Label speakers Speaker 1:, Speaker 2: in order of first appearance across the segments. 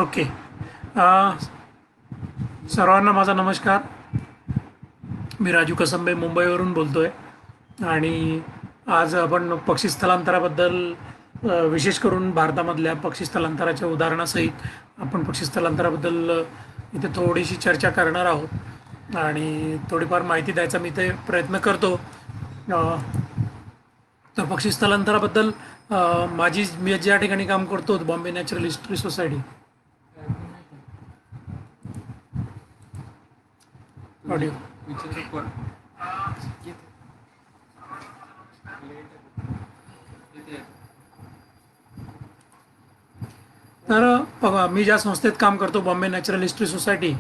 Speaker 1: Okay. अ, सर्वांना माझा नमस्कार. मी राजू कसंबे मुंबईवरून बोलतो आहे आणि आज आपण पक्षी स्थलांतराबद्दल विशेष करून भारतामधल्या पक्षी स्थलांतराच्या उदाहरणासहित आपण पक्षी स्थलांतराबद्दल इथे थोडीशी चर्चा करणार आहोत आणि थोडीफार माहिती द्यायचा मी ते प्रयत्न करतो. अ, तर पक्षी स्थलांतराबद्दल मी ज्या ठिकाणी काम करतो Bombay Natural history society. Audio. तर बघा, मी ज्या संस्थेत काम करतो बॉम्बे नॅचरल हिस्ट्री सोसायटी,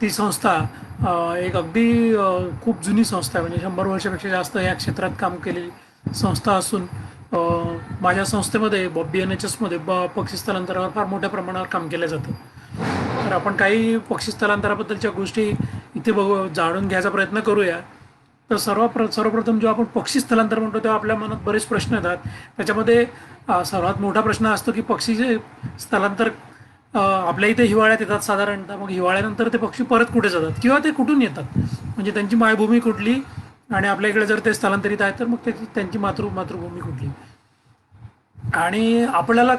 Speaker 1: ती संस्था एक अगदी खूप जुनी संस्था आहे. म्हणजे 100 वर्षापेक्षा जास्त या क्षेत्रात काम केलेली संस्था असून माझ्या संस्थेमध्ये BNHS मध्ये पक्षी स्थलांतरावर फार मोठ्या प्रमाणावर काम केलं जातं. तर आपण काही पक्षी स्थलांतराबद्दलच्या गोष्टी इथे जाणून घ्यायचा प्रयत्न करूया. तर सर्वप्रथम जेव्हा आपण पक्षी स्थलांतर म्हणतो तेव्हा आपल्या मनात बरेच प्रश्न येतात. त्याच्यामध्ये सर्वात मोठा प्रश्न असतो की पक्षीचे स्थलांतर आपल्या इथे हिवाळ्यात येतात साधारणतः. मग हिवाळ्यानंतर ते पक्षी परत कुठे जातात किंवा ते कुठून येतात, म्हणजे त्यांची मायभूमी कुठली, आणि आपल्या इकडे जर ते स्थलांतरित आहेत तर मग त्यांची मातृभूमी कुठली, आणि आपल्याला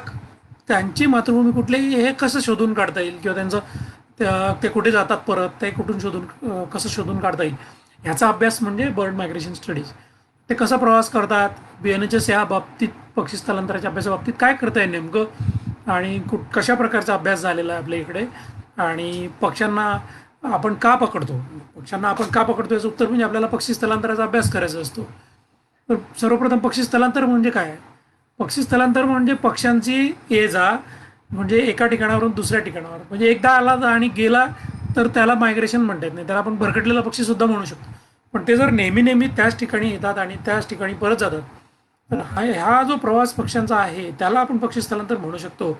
Speaker 1: त्यांची मातृभूमी कुठली हे कसं शोधून काढता येईल, किंवा ते कुठे जातात परत, ते कुठून कसं शोधून काढता येईल, ह्याचा अभ्यास म्हणजे बर्ड मायग्रेशन स्टडीज. ते कसा प्रवास करतात, BNHS या बाबतीत पक्षी स्थलांतराच्या अभ्यासाबाबतीत काय करता येईल नेमकं, आणि कशा प्रकारचा अभ्यास झालेला आहे आपल्या इकडे, आणि पक्ष्यांना आपण का पकडतो याचं उत्तर म्हणजे आपल्याला पक्षी स्थलांतराचा अभ्यास करायचा असतो. तर सर्वप्रथम पक्षी स्थलांतर म्हणजे काय? पक्षी स्थलांतर म्हणजे पक्ष्यांची ये जा, म्हणजे एका ठिकाणावरून दुसऱ्या ठिकाणावर, म्हणजे एकदा आला आणि गेला तर त्याला मायग्रेशन म्हणता येत नाही, त्याला आपण भरकटलेला पक्षी सुद्धा म्हणू शकतो. पण ते जर नेहमी नेहमी त्याच ठिकाणी येतात आणि त्याच ठिकाणी परत जातात, तर हा जो प्रवास पक्ष्यांचा आहे त्याला आपण पक्षी स्थलांतर म्हणू शकतो.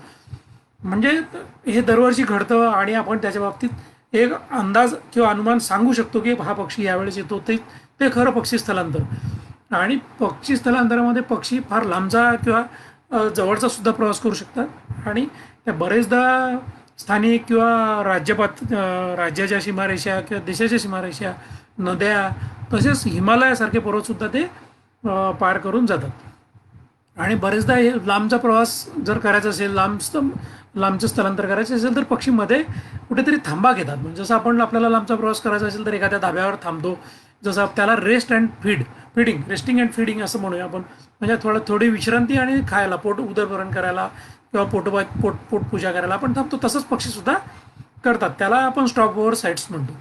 Speaker 1: म्हणजे हे दरवर्षी घडतं आणि आपण त्याच्या बाबतीत एक अंदाज किंवा अनुमान सांगू शकतो की हा पक्षी यावेळेस येतो, ते खरं पक्षी स्थलांतर. आणि पक्षी स्थलांतरामध्ये पक्षी फार लांबचा किंवा जवळचा सुद्धा प्रवास करू शकतात, आणि त्या बरेचदा स्थानिक किंवा राज्याच्या सीमारेषा किंवा देशाच्या सीमारेषा, नद्या, तसेच हिमालयासारखे पर्वतसुद्धा ते पार करून जातात. आणि बरेचदा हे लांबचा प्रवास जर करायचा असेल, लांबचं स्थलांतर करायचं असेल तर पक्षीमध्ये कुठेतरी थांबा घेतात. म्हणजे जसं आपल्याला लांबचा प्रवास करायचा असेल तर एखाद्या धाब्यावर थांबतो, जसं त्याला रेस्टिंग अँड फीडिंग असं म्हणूया आपण. म्हणजे थोडी विश्रांती आणि खायला, पोट उदरभरण करायला किंवा पोटपूजा करायला आपण थांबतो. तसंच पक्षीसुद्धा करतात, त्याला आपण स्टॉप ओव्हर साईट्स म्हणतो.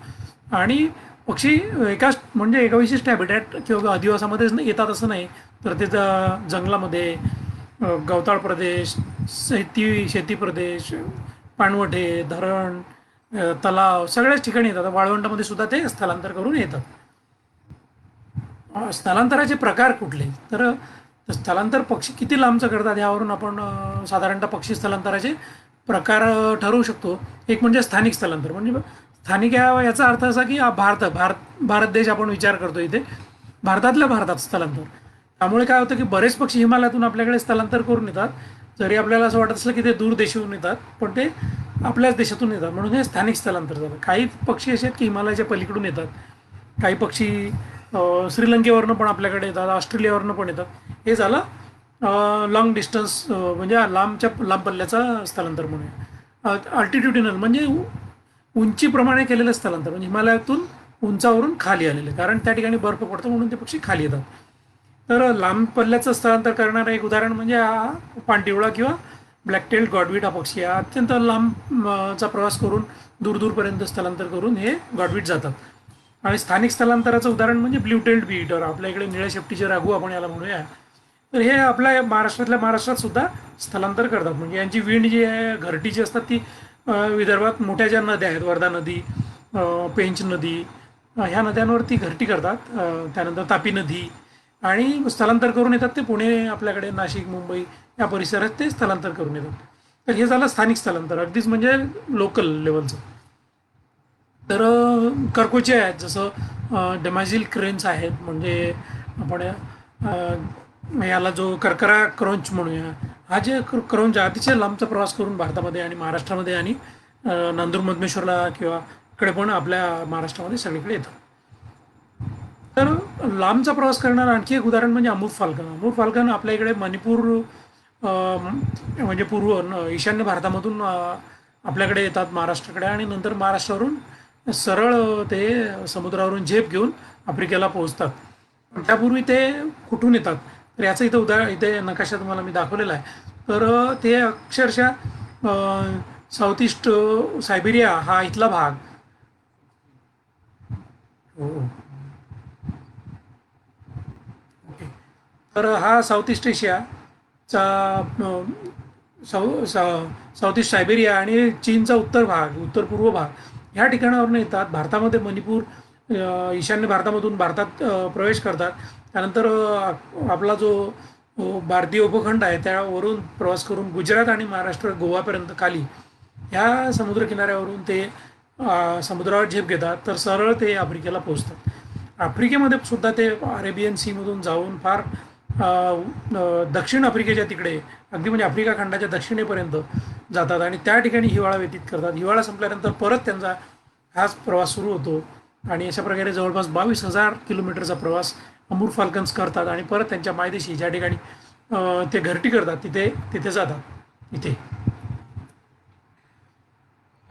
Speaker 1: आणि पक्षी एका विशिष्ट हॅबिटॅट किंवा अधिवासामध्येच येतात असं नाही, तर ते जंगलामध्ये, गवताळ प्रदेश, शेती प्रदेश, पाणवठे, धरण, तलाव, सगळ्याच ठिकाणी येतात. वाळवंटामध्ये सुद्धा ते स्थलांतर करून येतात. स्थलांतराचे प्रकार कुठले, तर स्थलांतर पक्षी किती लांबचं करतात यावरून आपण साधारणतः पक्षी स्थलांतराचे प्रकार ठरवू शकतो. एक म्हणजे स्थानिक स्थलांतर. म्हणजे स्थानिक याचा अर्थ असा की भारत देश आपण विचार करतो इथे, भारतातल्या भारतात स्थलांतर. त्यामुळे काय होतं की बरेच पक्षी हिमालयातून आपल्याकडे स्थलांतर करून येतात. जरी आपल्याला असं वाटत असलं की ते दूर देशातून येतात, पण ते आपल्याच देशातून येतात, म्हणून हे स्थानिक स्थलांतर झालं. काही पक्षी असे आहेत की हिमालयाच्या पलीकडून येतात. काही पक्षी श्रीलंकेवरनं पण आपल्याकडे येतात, ऑस्ट्रेलियावरनं पण येतात. हे झालं लॉंग डिस्टन्स, म्हणजे लांब पल्ल्याचा स्थलांतर म्हणूया. अल्टिट्युडिनल म्हणजे उंचीप्रमाणे केलेलं स्थलांतर, म्हणजे हिमालयातून उंचावरून खाली आलेलं, कारण त्या ठिकाणी बर्फ पडतो म्हणून ते पक्षी खाली येतात. तर लांब पल्ल्याचं स्थलांतर करणारं एक उदाहरण म्हणजे हा पांटिवळा किंवा ब्लॅक-टेल्ड गॉडवीट हा पक्षी. हा अत्यंत लांबचा प्रवास करून दूरपर्यंत स्थलांतर करून हे गॉडवीट जातात. आणि स्थानिक स्थलांतराचं उदाहरण म्हणजे ब्ल्यू-टेल्ड बी ईटर, आपल्या इकडे निळ्या शेपटीचे राघू आपण याला म्हणूया. तर हे आपल्या महाराष्ट्रात सुद्धा स्थलांतर करतात. म्हणजे यांची विंड जी आहे, घरटी असतात ती विदर्भात मोठ्या ज्या नद्या आहेत, वर्धा नदी, पेंच नदी, ह्या नद्यांवरती घरटी करतात. त्यानंतर तापी नदी, आणि स्थलांतर करून येतात ते पुणे, आपल्याकडे नाशिक, मुंबई या परिसरात ते स्थलांतर करून येतात. तर हे झालं स्थानिक स्थलांतर, अगदीच म्हणजे लोकल लेवलचं. तर करकोचे आहेत, जसं डेमाझिल क्रेन्स आहेत, म्हणजे आपण याला जो करकरा क्रौंच म्हणूया, हा जे क्रौंच अतिशय लांबचा प्रवास करून भारतामध्ये आणि महाराष्ट्रामध्ये आणि नांदूर मधमेश्वरला किंवा इकडे पण आपल्या महाराष्ट्रामध्ये सगळीकडे येतं. तर लांबचा प्रवास करणारं आणखी एक उदाहरण म्हणजे अमूर फाल्कन. अमूर फाल्कन आपल्या इकडे मणिपूर म्हणजे ईशान्य भारतामधून आपल्याकडे येतात महाराष्ट्राकडे आणि नंतर महाराष्ट्रावरून सरळ ते समुद्रावरून झेप घेऊन आफ्रिकेला पोहोचतात. पण त्यापूर्वी ते कुठून येतात तर याचं इथं इथे नकाशा तुम्हाला मी दाखवलेला आहे. तर ते अक्षरशः साऊथ ईस्ट सायबेरिया हा इथला भाग. हो, ओके. तर हा साऊथ ईस्ट एशियाचा साऊथ ईस्ट सायबेरिया आणि चीनचा उत्तर भाग, उत्तर पूर्व भाग ह्या ठिकाणावरून येतात. भारतामध्ये मणिपूर ईशान्य भारतामधून भारतात प्रवेश करतात. त्यानंतर आपला जो भारतीय उपखंड आहे त्यावरून प्रवास करून गुजरात आणि महाराष्ट्र गोवापर्यंत खाली ह्या समुद्रकिनाऱ्यावरून ते समुद्रावर झेप घेतात. तर सरळ ते आफ्रिकेला पोहोचतात. आफ्रिकेमध्ये सुद्धा ते अरेबियन सीमधून जाऊन फार दक्षिण आफ्रिकेच्या तिकडे अगदी म्हणजे आफ्रिका खंडाच्या दक्षिणेपर्यंत जातात आणि त्या ठिकाणी हिवाळा व्यतीत करतात. हिवाळा संपल्यानंतर परत त्यांचा हाच प्रवास सुरू होतो आणि अशा प्रकारे जवळपास 22,000 किलोमीटरचा प्रवास अमूर फाल्कन्स करतात आणि परत त्यांच्या मायदेशी ज्या ठिकाणी ते घरटी करतात तिथे जातात इथे.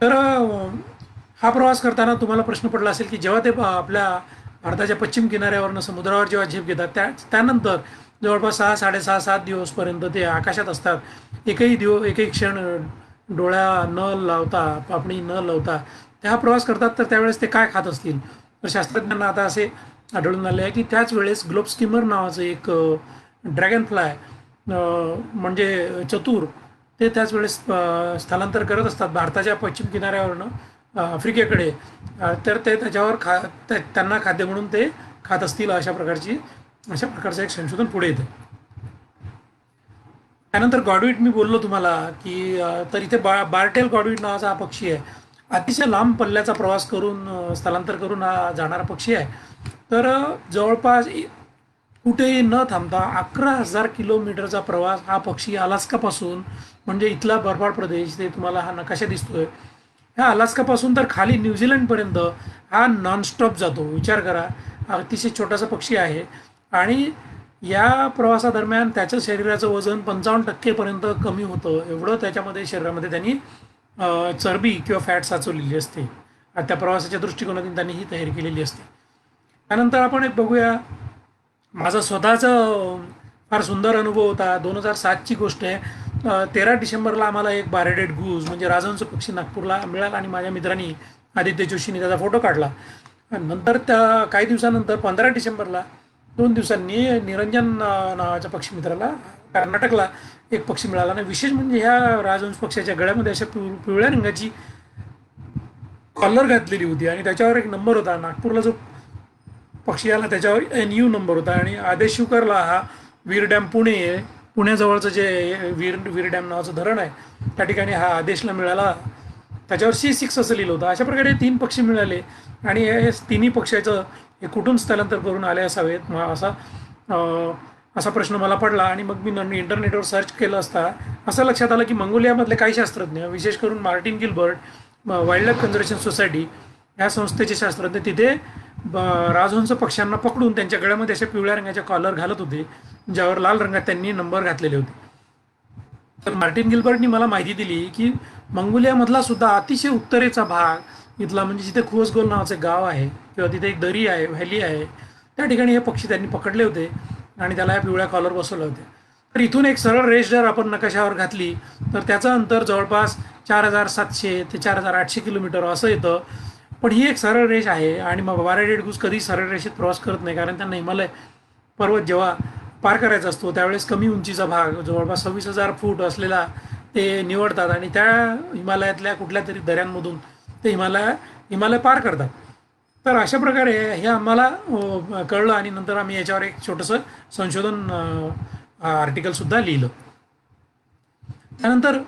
Speaker 1: तर हा प्रवास करताना तुम्हाला प्रश्न पडला असेल की जेव्हा ते आपल्या भारताच्या पश्चिम किनाऱ्यावरनं समुद्रावर जेव्हा झेप घेतात त्यानंतर जवळपास 6, 6.5, 7 दिवसपर्यंत ते आकाशात असतात. एकही क्षण डोळ्या न लावता, पापणी न लावता ते हा प्रवास करतात. तर त्यावेळेस ते काय खात असतील तर शास्त्रज्ञांना आता असे आढळून आले आहे की त्याच वेळेस ग्लोब स्किमर नावाचं एक ड्रॅगन फ्लाय म्हणजे चतुर ते त्याच वेळेस स्थलांतर करत असतात भारताच्या पश्चिम किनाऱ्यावरनं आफ्रिकेकडे. तर ते त्याच्यावर त्यांना खाद्य म्हणून ते खात असतील अशा प्रकारचं एक संशोधन पुढे येतं. त्यानंतर गॉडवीट मी बोललो तुम्हाला की तर इथे बार्टेल गॉडवीट नावाचा हा पक्षी आहे. अतिशय लांब पल्ल्याचा प्रवास करून स्थलांतर करून हा जाणारा पक्षी आहे. तर जवळपास कुठेही न थांबता 11,000 किलोमीटरचा प्रवास हा पक्षी अलास्कापासून म्हणजे इथला बर्फाळ प्रदेश ते तुम्हाला हा नकाशा दिसतोय ह्या अलास्कापासून तर खाली न्यूझीलंडपर्यंत हा नॉनस्टॉप जातो. विचार करा, अतिशय छोटासा पक्षी आहे आणि या प्रवासादरम्यान त्याचं शरीराचं वजन 55% कमी होतं. एवढं त्याच्यामध्ये शरीरामध्ये त्यांनी चरबी किंवा फॅट साचवलेली असते. त्या प्रवासाच्या दृष्टिकोनातून त्यांनी ही तयारी केलेली असते. त्यानंतर आपण एक बघूया, माझा स्वतःचा फार सुंदर अनुभव होता. 2007ची गोष्ट आहे. 13 डिसेंबरला आम्हाला एक बारेडेड गूज म्हणजे राजहंस पक्षी नागपूरला मिळाला आणि माझ्या मित्रांनी आदित्य जोशींनी त्याचा फोटो काढला. नंतर काही दिवसानंतर 15 डिसेंबरला 2 दिवसांनी निरंजन नावाच्या पक्षी मित्राला कर्नाटकला एक पक्षी मिळाला. आणि विशेष म्हणजे ह्या राजहंस पक्षाच्या गळ्यामध्ये अशा पिवळ्या रंगाची कॉलर घातलेली होती आणि त्याच्यावर एक नंबर होता. नागपूरला जो पक्षी आला त्याच्यावर NU नंबर होता आणि आदेश शिवकरला हा वीर डॅम पुण्याजवळचं जे वीर डॅम नावाचं धरण आहे त्या ठिकाणी हा आदेशला मिळाला. त्याच्यावर C6 असं लिहिलं होतं. अशा प्रकारे 3 पक्षी मिळाले आणि हे तिन्ही पक्ष्याचं हे कुठून स्थलांतर करून आले असावेत असा प्रश्न मला पडला. आणि मग मी इंटरनेटवर सर्च केलं असता असं लक्षात आलं की मंगोलियामधले काही शास्त्रज्ञ, विशेष करून Martin Gilbert wild life conservation society या संस्थेचे शास्त्रज्ञ तिथे राजहंस पक्ष्यांना पकडून त्यांच्या गळ्यामध्ये अशा पिवळ्या रंगाच्या कॉलर घालत होते ज्यावर लाल रंगात त्यांनी नंबर घातलेले होते. तर मार्टिन गिल्बर्टनी मला माहिती दिली की मंगोलियामधला सुद्धा अतिशय उत्तरेचा भाग इथला म्हणजे जिथे खुवसगोल नावाचं गाव आहे किंवा तिथे एक दरी आहे, व्हॅली आहे, त्या ठिकाणी हे पक्षी त्यांनी पकडले होते आणि त्याला या पिवळ्या कॉलर बसवले होते. तर इथून एक सरळ रेष जर आपण नकाशावर घातली तर त्याचं अंतर जवळपास 4,700 ते 4,800 किलोमीटर असं येतं. पण ही एक सरळ रेष आहे आणि मग बारेडेड गूज कधी सरळ रेषेत प्रवास करत नाही कारण त्यांना हिमालय पर्वत जेव्हा पार करायचा असतो त्यावेळेस कमी उंचीचा भाग जवळपास 26,000 फूट असलेला ते निवडतात आणि त्या हिमालयातल्या कुठल्या तरी दऱ्यांमधून ते हिमालय पार करतात. तर अशा प्रकारे हे आम्हाला कळलं आणि नंतर आम्ही याच्यावर एक छोटंसं संशोधन आर्टिकलसुद्धा लिहिलं. त्यानंतर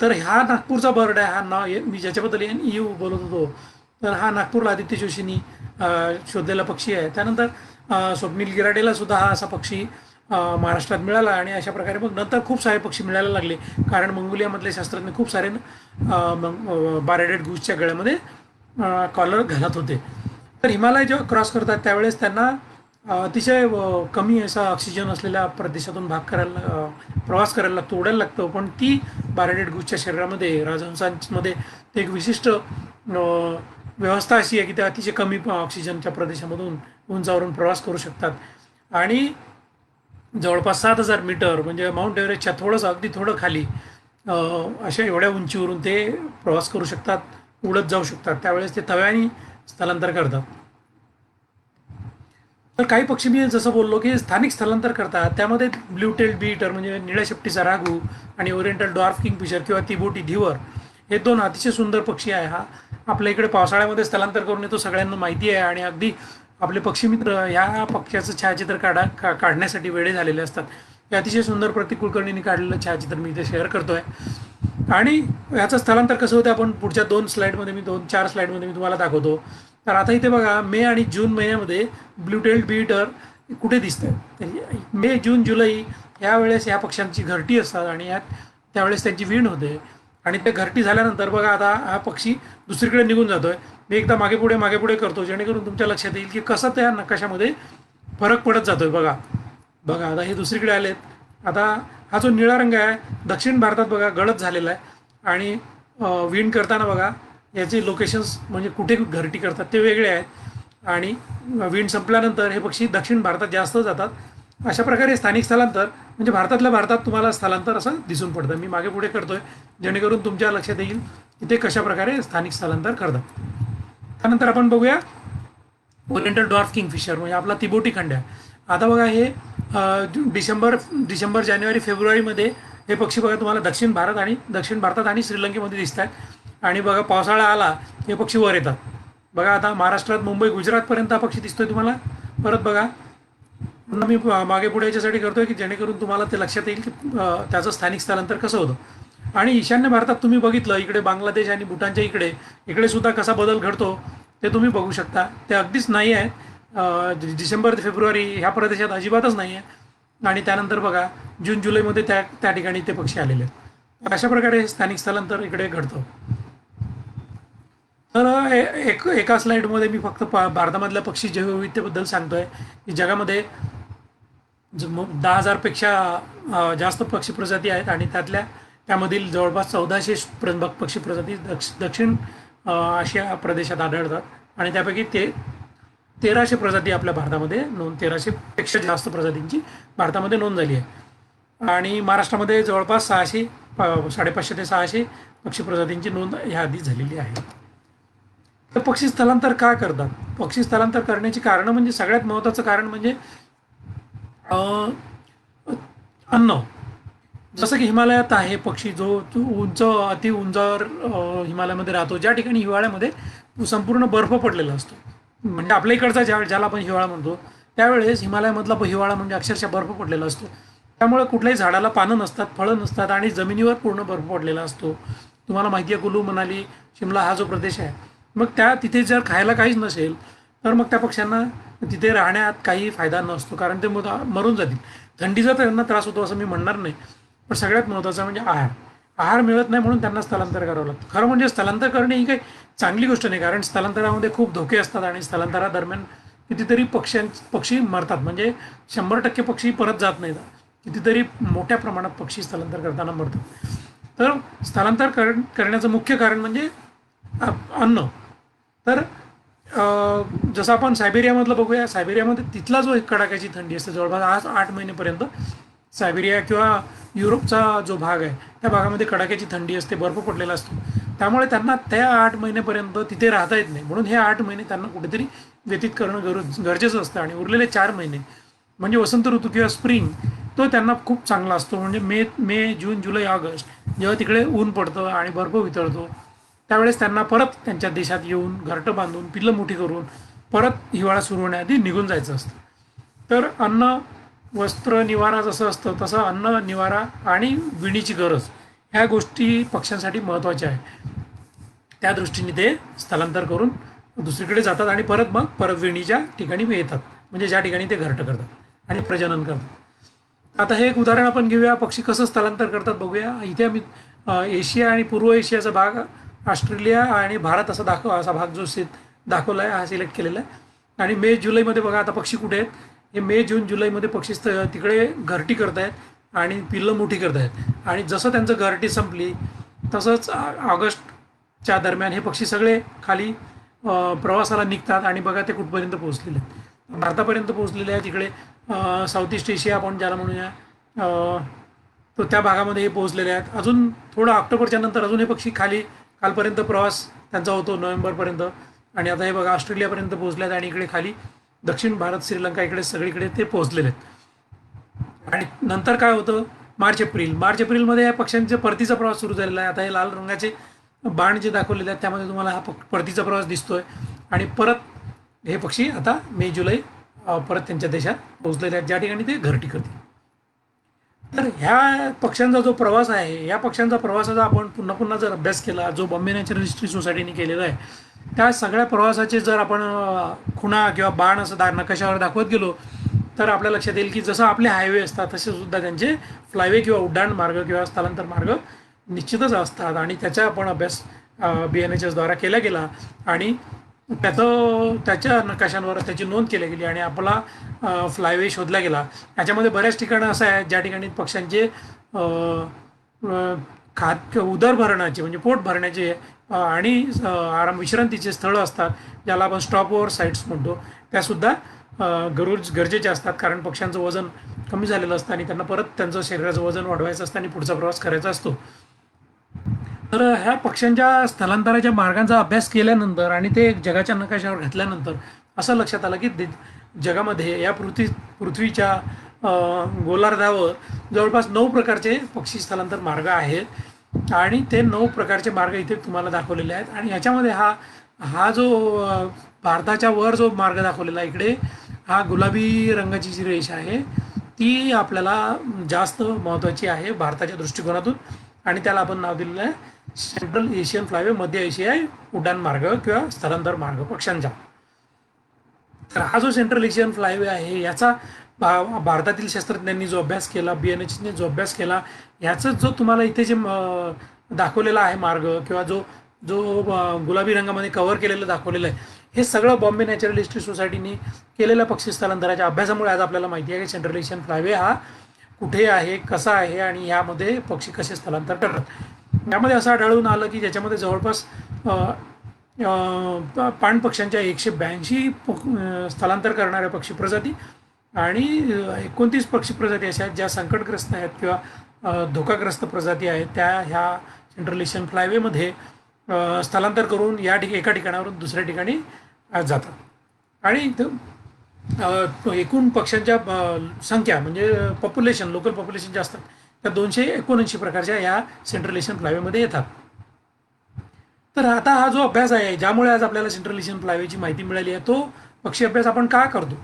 Speaker 1: तर हा नागपूरचा बर्ड आहे. हा मी ज्याच्याबद्दल NU बोलत होतो तर हा नागपूरला आदित्य जोशींनी शोधलेला पक्षी आहे. त्यानंतर स्वप्नील गिराडेला सुद्धा हा असा पक्षी महाराष्ट्रात मिळाला आणि अशा प्रकारे मग नंतर खूप सारे पक्षी मिळायला लागले, कारण मंगोलियामधले शास्त्रज्ञ खूप सारे बारेडेड गूसच्या गळ्यामध्ये कॉलर घालत होते. तर हिमालय जेव्हा क्रॉस करतात त्यावेळेस त्यांना अतिशय कमी असा ऑक्सिजन असलेल्या प्रदेशातून प्रवास करायला लागतो, उडायला लागतो. पण ती बारेडेड गूसच्या शरीरामध्ये, राजहंसांमध्ये ते एक विशिष्ट व्यवस्था अशी आहे की ते अतिशय कमी ऑक्सिजनच्या प्रदेशामधून उंचावरून प्रवास करू शकतात. आणि जवळपास 7,000 मीटर म्हणजे माउंट एव्हरेस्टच्या थोडंसं अगदी थोडं खाली अशा एवढ्या उंचीवरून ते प्रवास करू शकतात, उडत जाऊ शकतात. त्यावेळेस ते तव्याने स्थलांतर करतात. तर काही पक्षी मी जसं बोललो की स्थानिक स्थलांतर करतात, त्यामध्ये ब्ल्यू टेल्ड बी ईटर म्हणजे निळ्या शेपटीचा राघू आणि ओरिएंटल डॉर्फ किंगफिशर किंवा तिबोटी धीवर हे 2 अतिशय सुंदर पक्षी आहे. हा आपल्या इकडे पावसाळ्यामध्ये स्थलांतर करून येतो, सगळ्यांना माहिती आहे. आणि अगदी आपले पक्षीमित्र ह्या पक्ष्याचं छायाचित्र काढण्यासाठी वेडे झालेले असतात. हे अतिशय सुंदर प्रतीक कुलकर्णींनी काढलेलं छायाचित्र मी इथे शेअर करतोय. आणि याचं स्थलांतर कसं होतं आपण पुढच्या 2 स्लाईडमध्ये, 2-4 स्लाईडमध्ये मी तुम्हाला दाखवतो. तर आता इथे बघा, मे आणि जून महिन्यामध्ये ब्ल्यू टेल्ड बी ईटर कुठे दिसतं. मे, जून, जुलै यावेळेस ह्या पक्ष्यांची घरटी असतात आणि त्यावेळेस त्यांची वीण होते. आणि ते घरटी झाल्यानंतर बघा आता हा पक्षी दुसरीकडे निघून जातोय. मी एकदा मागे पुढे करतो जेणेकरून तुमच्या लक्षात येईल की कसं त्या नकाशामध्ये फरक पडत जातोय. बघा आता हे दुसरीकडे आलेत. आता हा जो निळा रंग आहे दक्षिण भारतात बघा गडद झालेला आहे. आणि वीण करताना बघा याचे लोकेशन्स म्हणजे कुठे घरटी करतात ते वेगळे आहेत. आणि वीण संपल्यानंतर हे पक्षी दक्षिण भारतात जास्त जातात. अशा प्रकारे स्थानिक स्थलांतर म्हणजे भारतातल्या भारतात तुम्हाला स्थलांतर असं दिसून पडतं. मी मागे पुढे करतोय जेणेकरून तुमच्या लक्षात येईल की ते कशा प्रकारे स्थानिक स्थलांतर करतात. त्यानंतर आपण बघूया ओरिएंटल डॉर्फ किंगफिशर म्हणजे आपला तिबोटी खंड्या. आता बघा हे डिसेंबर, जानेवारी, फेब्रुवारीमध्ये हे पक्षी बघा तुम्हाला दक्षिण भारतात आणि श्रीलंकेमध्ये दिसत आहेत. आणि बघा पावसाळा आला हे पक्षी वर येतात. बघा आता महाराष्ट्रात मुंबई, गुजरातपर्यंत हा पक्षी दिसतोय तुम्हाला. परत बघा मी मागे पुढे याच्यासाठी करतोय की जेणेकरून तुम्हाला ते लक्षात येईल की त्याचं स्थानिक स्थलांतर कसं होतं. आणि ईशान्य भारतात तुम्ही बघितलं इकडे बांगलादेश आणि भूटानच्या इकडे सुद्धा कसा बदल घडतो ते तुम्ही बघू शकता. ते अगदीच नाही आहे डिसेंबर ते फेब्रुवारी ह्या प्रदेशात अजिबातच नाही आहे. आणि त्यानंतर बघा जून, जुलैमध्ये त्या ठिकाणी ते पक्षी आलेले आहेत. अशा प्रकारे स्थानिक स्थलांतर इकडे घडतं. तर एका स्लाईडमध्ये मी फक्त भारतामधल्या पक्षी जैवविविधतेबद्दल सांगतोय की जगामध्ये 10,000 पेक्षा जास्त पक्षी प्रजाती आहेत. आणि त्यामधील जवळपास 1400 पक्षी प्रजाती दक्षिण आशिया प्रदेशात आढळतात. आणि त्यापैकी 1300 प्रजाती आपल्या भारतामध्ये 1300 पेक्षा जास्त प्रजातींची भारतामध्ये नोंद झाली आहे. आणि महाराष्ट्रामध्ये जवळपास 550 ते 600 पक्षी प्रजातींची नोंद ह्याआधी झालेली आहे. तर पक्षी स्थलांतर का करतात? पक्षी स्थलांतर करण्याची कारणं म्हणजे सगळ्यात महत्त्वाचं कारण म्हणजे अन्न. जसं की हिमालयात आहे पक्षी जो अति उंचावर हिमालयामध्ये राहतो, ज्या ठिकाणी हिवाळ्यामध्ये संपूर्ण बर्फ पडलेला असतो. म्हणजे आपल्या इकडचा ज्याला आपण हिवाळा म्हणतो त्यावेळेस हिमालयामधला हिवाळा म्हणजे अक्षरशः बर्फ पडलेला असतो. त्यामुळे कुठल्याही झाडाला पानं नसतात, फळं नसतात आणि जमिनीवर पूर्ण बर्फ पडलेला असतो. तुम्हाला माहिती आहे कुलू मनाली शिमला हा जो प्रदेश आहे, मग तिथे जर खायला काहीच नसेल तर मग त्या पक्ष्यांना तिथे राहण्यात काही फायदा नसतो, कारण ते मरून जातील. थंडीचा त्यांना त्रास होतो असं मी म्हणणार नाही, पण सगळ्यात महत्त्वाचं म्हणजे आहार मिळत नाही म्हणून त्यांना स्थलांतर करावं लागतं. खरं म्हणजे स्थलांतर करणे ही काही चांगली गोष्ट नाही, कारण स्थलांतरामध्ये खूप धोके असतात आणि स्थलांतरादरम्यान कितीतरी पक्षी मरतात. म्हणजे 100% पक्षी परत जात नाहीत, कितीतरी मोठ्या प्रमाणात पक्षी स्थलांतर करताना मरतात. तर स्थलांतर करण्याचं मुख्य कारण म्हणजे अन्न. तर जसं आपण सायबेरियामधलं बघूया, सायबेरियामध्ये तिथला जो कडाक्याची थंडी असते जवळपास 8 महिनेपर्यंत. सायबेरिया किंवा युरोपचा जो भाग आहे त्या भागामध्ये कडाक्याची थंडी असते, बर्फ पडलेला असतो. त्यामुळे त्यांना त्या 8 महिनेपर्यंत तिथे राहता येत नाही, म्हणून हे 8 महिने त्यांना कुठेतरी व्यतीत करणं गरजेचं असतं. आणि उरलेले 4 महिने म्हणजे वसंत ऋतू किंवा स्प्रिंग तो त्यांना खूप चांगला असतो. म्हणजे मे, जून, जुलै, ऑगस्ट जेव्हा तिकडे ऊन पडतं आणि बर्फ वितळतो त्यावेळेस त्यांना परत त्यांच्या देशात येऊन घरटं बांधून पिल्लं मोठी करून परत हिवाळा सुरू होण्याआधी निघून जायचं असतं. तर अन्न, वस्त्र, निवारा जसं असतं तसं अन्न, निवारा आणि विणीची गरज ह्या गोष्टी पक्ष्यांसाठी महत्त्वाच्या आहे. त्या दृष्टीने ते स्थलांतर करून दुसरीकडे जातात आणि परत विणीच्या ठिकाणी येतात, म्हणजे ज्या ठिकाणी ते घरटं करतात आणि प्रजनन करतात. आता हे एक उदाहरण आपण घेऊया, पक्षी कसं स्थलांतर करतात बघूया. इथे आम्ही एशिया आणि पूर्व एशियाचा भाग, ऑस्ट्रेलिया आणि भारत असा भाग जो दाखवला आहे, हा सिलेक्ट केलेला आहे. आणि मे जुलैमध्ये बघा आता पक्षी कुठे आहेत. हे मे जून जुलैमध्ये पक्षी तिकडे घरटी करत आहेत आणि पिल्लं मोठी करत आहेत. आणि जसं त्यांचं घरटी संपली तसंच ऑगस्टच्या दरम्यान हे पक्षी सगळे खाली प्रवासाला निघतात. आणि बघा ते कुठपर्यंत पोहोचलेले आहेत. भारतापर्यंत पोहोचलेले आहेत. तिकडे साऊथ ईस्ट एशिया आपण ज्याला म्हणूया, तो त्या भागामध्ये हे पोहोचलेले आहेत. अजून थोडं ऑक्टोबरच्या नंतर अजून हे पक्षी कालपर्यंत प्रवास त्यांचा होतो, नोव्हेंबरपर्यंत. आणि आता हे बघा ऑस्ट्रेलियापर्यंत पोहोचले आहेत आणि इकडे खाली दक्षिण भारत, श्रीलंका, इकडे सगळीकडे ते पोहोचलेले आहेत. आणि नंतर काय होतं, मार्च एप्रिलमध्ये या पक्ष्यांचा परतीचा प्रवास सुरू झालेला आहे. आता हे लाल रंगाचे बाण जे दाखवलेले आहेत त्यामध्ये तुम्हाला हा परतीचा प्रवास दिसतोय. आणि परत हे पक्षी आता मे जुलै परत त्यांच्या देशात पोहोचलेले आहेत, ज्या ठिकाणी ते घरटी करतील. तर ह्या पक्ष्यांचा जो प्रवास आहे, या पक्ष्यांचा प्रवासाचा आपण पुन्हा पुन्हा जर अभ्यास केला, जो बॉम्बे नॅचरल हिस्ट्री सोसायटीने केलेला आहे, त्या सगळ्या प्रवासाचे जर आपण खुणा किंवा बाण असं नकाशावर दाखवत गेलो तर आपल्या लक्षात येईल की जसं आपले हायवे असतात तसे सुद्धा त्यांचे फ्लायवे किंवा उड्डाण मार्ग किंवा स्थलांतर मार्ग निश्चितच असतात. आणि त्याचा आपण अभ्यास BNHS द्वारा केला गेला आणि त्याच्या नकाशांवर त्याची नोंद केली गेली आणि आपला फ्लायवे शोधला गेला. याच्यामध्ये बऱ्याच ठिकाणं असं आहे ज्या ठिकाणी पक्ष्यांचे उदर भरण्याचे म्हणजे पोट भरण्याचे आणि विश्रांतीचे स्थळं असतात, ज्याला आपण स्टॉप ओव्हर साईट्स म्हणतो, त्यासुद्धा गरजेचे असतात. कारण पक्ष्यांचं वजन कमी झालेलं असतं आणि त्यांना परत त्यांचं शरीराचं वजन वाढवायचं असतं आणि पुढचा प्रवास करायचा असतो. तर ह्या पक्ष्यांच्या स्थलांतराच्या मार्गांचा अभ्यास केल्यानंतर आणि ते जगाच्या नकाशावर घातल्यानंतर असं लक्षात आलं की जगामध्ये या पृथ्वीच्या गोलार्धावर जवळपास 9 प्रकारचे पक्षी स्थलांतर मार्ग आहेत. आणि ते 9 प्रकारचे मार्ग इथे तुम्हाला दाखवलेले आहेत. आणि ह्याच्यामध्ये हा जो भारताच्या वर जो मार्ग दाखवलेला आहे इकडे, हा गुलाबी रंगाची जी रेष आहे ती आपल्याला जास्त महत्त्वाची आहे भारताच्या दृष्टिकोनातून. आणि त्याला आपण नाव दिलेलं आहे सेंट्रल एशियन फ्लायवे, मध्य एशियाई उड्डाण मार्ग किंवा स्थलांतर मार्ग पक्ष्यांचा. तर हा जो सेंट्रल एशियन फ्लायवे आहे याचा भारतातील शास्त्रज्ञांनी जो अभ्यास केला, BNHSने जो अभ्यास केला, याचं जो तुम्हाला इथे जे दाखवलेला आहे मार्ग किंवा जो गुलाबी रंगामध्ये कव्हर केलेलं दाखवलेलं आहे, हे सगळं बॉम्बे नॅचरल हिस्ट्री सोसायटीने केलेल्या पक्षी स्थलांतराच्या अभ्यासामुळे आज आपल्याला माहिती आहे की सेंट्रल एशियन फ्लायवे हा कुठे आहे, कसा आहे आणि यामध्ये पक्षी कसे स्थलांतर करतात. यामध्ये असं आढळून आलं की ज्याच्यामध्ये जवळपास पाणपक्ष्यांच्या 182 स्थलांतर करणाऱ्या पक्षी प्रजाती आणि 29 पक्षी प्रजाती अशा आहेत ज्या संकटग्रस्त आहेत किंवा धोकाग्रस्त प्रजाती आहेत, त्या ह्या सेंट्रल एशियन फ्लायवेमध्ये स्थलांतर करून एका ठिकाणावरून दुसऱ्या ठिकाणी जातात. आणि एकूण पक्ष्यांच्या संख्या म्हणजे पॉप्युलेशन, लोकल पॉप्युलेशन जे असतात त्या 279 प्रकारच्या या सेंट्रल एशियन फ्लायवेमध्ये येतात. तर आता हा जो अभ्यास आहे ज्यामुळे आज आपल्याला सेंट्रल एशियन फ्लायवेची माहिती मिळाली आहे, तो पक्षी अभ्यास आपण का करतो?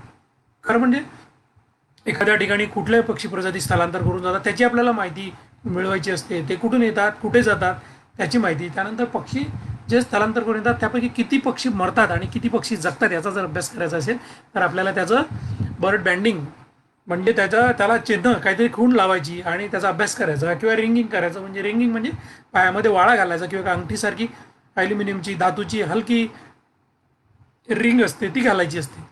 Speaker 1: खरं म्हणजे एखाद्या ठिकाणी कुठल्याही पक्षी प्रजाती स्थलांतर करून जातात त्याची आपल्याला माहिती मिळवायची असते. ते कुठून येतात, कुठे जातात त्याची माहिती. त्यानंतर पक्षी जे स्थलांतर करून येतात त्यापैकी किती पक्षी मरतात आणि किती पक्षी जगतात याचा जर अभ्यास करायचा असेल तर आपल्याला त्याचं बर्ड बँडिंग म्हणजे त्याला चिन्ह काहीतरी खूण लावायची आणि त्याचा अभ्यास करायचा किंवा रिंगिंग करायचं. म्हणजे रिंगिंग म्हणजे पायामध्ये वाळा घालायचा किंवा अंगठीसारखी ॲल्युमिनियमची धातूची हलकी रिंग असते ती घालायची असते.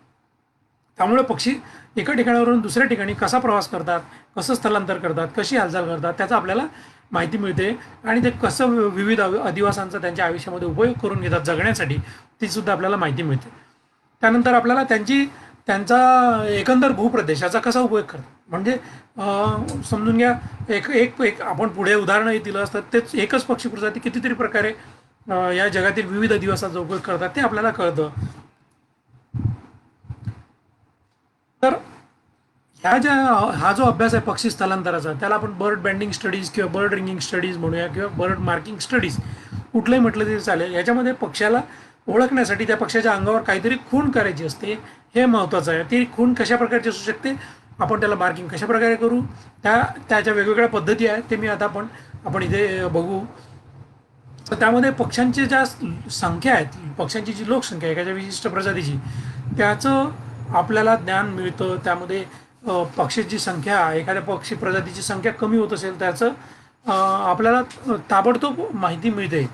Speaker 1: त्यामुळे पक्षी एका ठिकाणावरून दुसऱ्या ठिकाणी कसा प्रवास करतात, कसं स्थलांतर करतात, कशी हालचाल करतात त्याचा आपल्याला माहिती मिळते. आणि ते कसं विविध अधिवासांचा त्यांच्या आयुष्यामध्ये उपयोग करून घेतात जगण्यासाठी तीसुद्धा आपल्याला माहिती मिळते. त्यानंतर आपल्याला त्यांचा एकंदर भूप्रदेशाचा कसा उपयोग करतात म्हणजे समजून घ्या, एक आपण पुढे उदाहरणं येतील असतात तेच एकच पक्षी प्रजाती कितीतरी प्रकारे या जगातील विविध अधिवासाचा उपयोग करतात ते आपल्याला कळतं. तर हा जो अभ्यास आहे पक्षी स्थलांतराचा त्याला आपण बर्ड बँडिंग स्टडीज किंवा बर्ड रिंगिंग स्टडीज म्हणूया किंवा बर्ड मार्किंग स्टडीज कुठलंही म्हटलं तरी चालेल. याच्यामध्ये पक्षाला ओळखण्यासाठी त्या पक्षाच्या अंगावर काहीतरी खूण करायची असते, हे महत्त्वाचं आहे. ती खूण कशा प्रकारची असू शकते, आपण त्याला मार्किंग कशा प्रकारे करू, त्याच्या वेगवेगळ्या पद्धती आहेत ते मी आता आपण इथे बघू. तर त्यामध्ये पक्ष्यांची ज्या संख्या आहेत, पक्ष्यांची जी लोकसंख्या आहे एखाद्या विशिष्ट प्रजातीची, त्याचं आपल्याला ज्ञान मिळतं. त्यामध्ये पक्षीची संख्या, एखाद्या पक्षी प्रजातीची संख्या कमी होत असेल त्याचं आपल्याला ताबडतोब माहिती मिळते.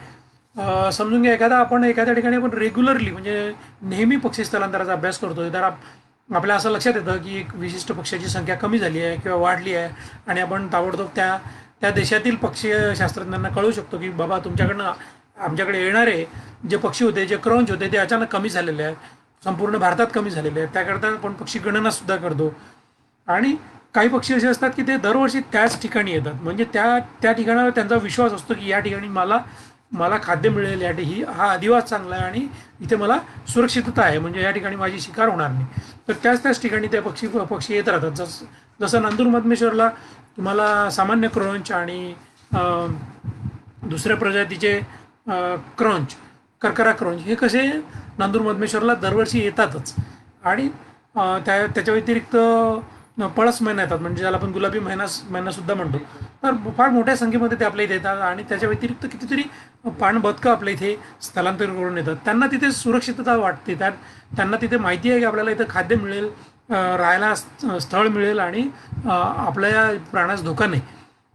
Speaker 1: समजून घ्या, आपण एखाद्या ठिकाणी आपण रेग्युलरली म्हणजे नेहमी पक्षी स्थलांतराचा अभ्यास करतोय, तर आपल्या असं लक्षात येतं की एक विशिष्ट पक्ष्याची संख्या कमी झाली आहे किंवा वाढली आहे, आणि आपण ताबडतोब त्या त्या देशातील पक्षी शास्त्रज्ञांना कळू शकतो की बाबा तुमच्याकडनं आमच्याकडे येणारे जे पक्षी होते, जे क्रॉंच होते, ते अचानक कमी झालेले आहेत, संपूर्ण भारतात कमी झालेले आहेत. त्याकरता आपण पक्षी गणना सुद्धा करतो. आणि काही पक्षी असे असतात की ते दरवर्षी त्याच ठिकाणी येतात, म्हणजे त्या त्या ठिकाणावर त्यांचा विश्वास असतो की या ठिकाणी मला मला खाद्य मिळेल, हा अधिवास चांगला आहे आणि इथे मला सुरक्षितता आहे, म्हणजे या ठिकाणी माझी शिकार होणार नाही. तर त्याच ठिकाणी ते पक्षी येत राहतात. जसं नंदूर मधमेश्वरला तुम्हाला सामान्य क्रॉंच आणि दुसऱ्या प्रजातीचे क्रॉंच, कर्करा क्रॉंच, हे कसे नंदूर मधमेश्वरला दरवर्षी येतातच. आणि त्याच्या व्यतिरिक्त पळस मैना येतात, म्हणजे ज्याला आपण गुलाबी मैना सुद्धा म्हणतो. तर फार मोठ्या संख्येमध्ये ते आपल्या इथे येतात. आणि त्याच्या व्यतिरिक्त कितीतरी पाणबदकं आपल्या इथे स्थलांतर करून येतात. त्यांना तिथे सुरक्षितता वाटते, त्यांना तिथे माहिती आहे की आपल्याला इथं खाद्य मिळेल, राहायला स्थळ मिळेल आणि आपल्या प्राणास धोका नाही,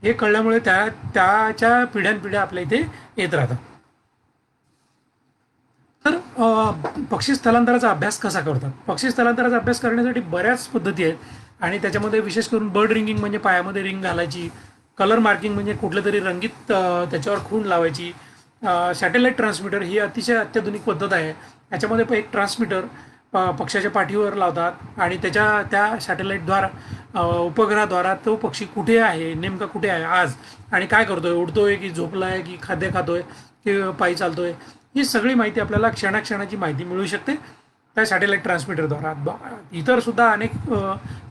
Speaker 1: हे कळल्यामुळे त्याच्या पिढ्यानपिढ्या आपल्या इथे येत राहतात. तर पक्षी स्थलांतराचा अभ्यास कसा करतात? पक्षी स्थलांतराचा अभ्यास करण्यासाठी बऱ्याच पद्धती आहेत, आणि त्याच्यामध्ये विशेष करून बर्ड रिंगिंग म्हणजे पायामध्ये रिंग घालायची, कलर मार्किंग म्हणजे कुठलं तरी रंगीत त्याच्यावर खूण लावायची, सॅटेलाईट ट्रान्समीटर ही अतिशय अत्याधुनिक पद्धत आहे. याच्यामध्ये एक ट्रान्समीटर पक्षाच्या पाठीवर लावतात आणि त्या सॅटेलाईटद्वारा उपग्रहाद्वारा तो पक्षी कुठे आहे, नेमका कुठे आहे आज, आणि काय करतोय, उडतोय की झोपलाय की खाद्य खातोय की पायी चालतोय, ही सगळी माहिती आपल्याला क्षणाक्षणाची माहिती मिळू शकते त्या सॅटेलाईट ट्रान्समीटरद्वारा. इतर सुद्धा अनेक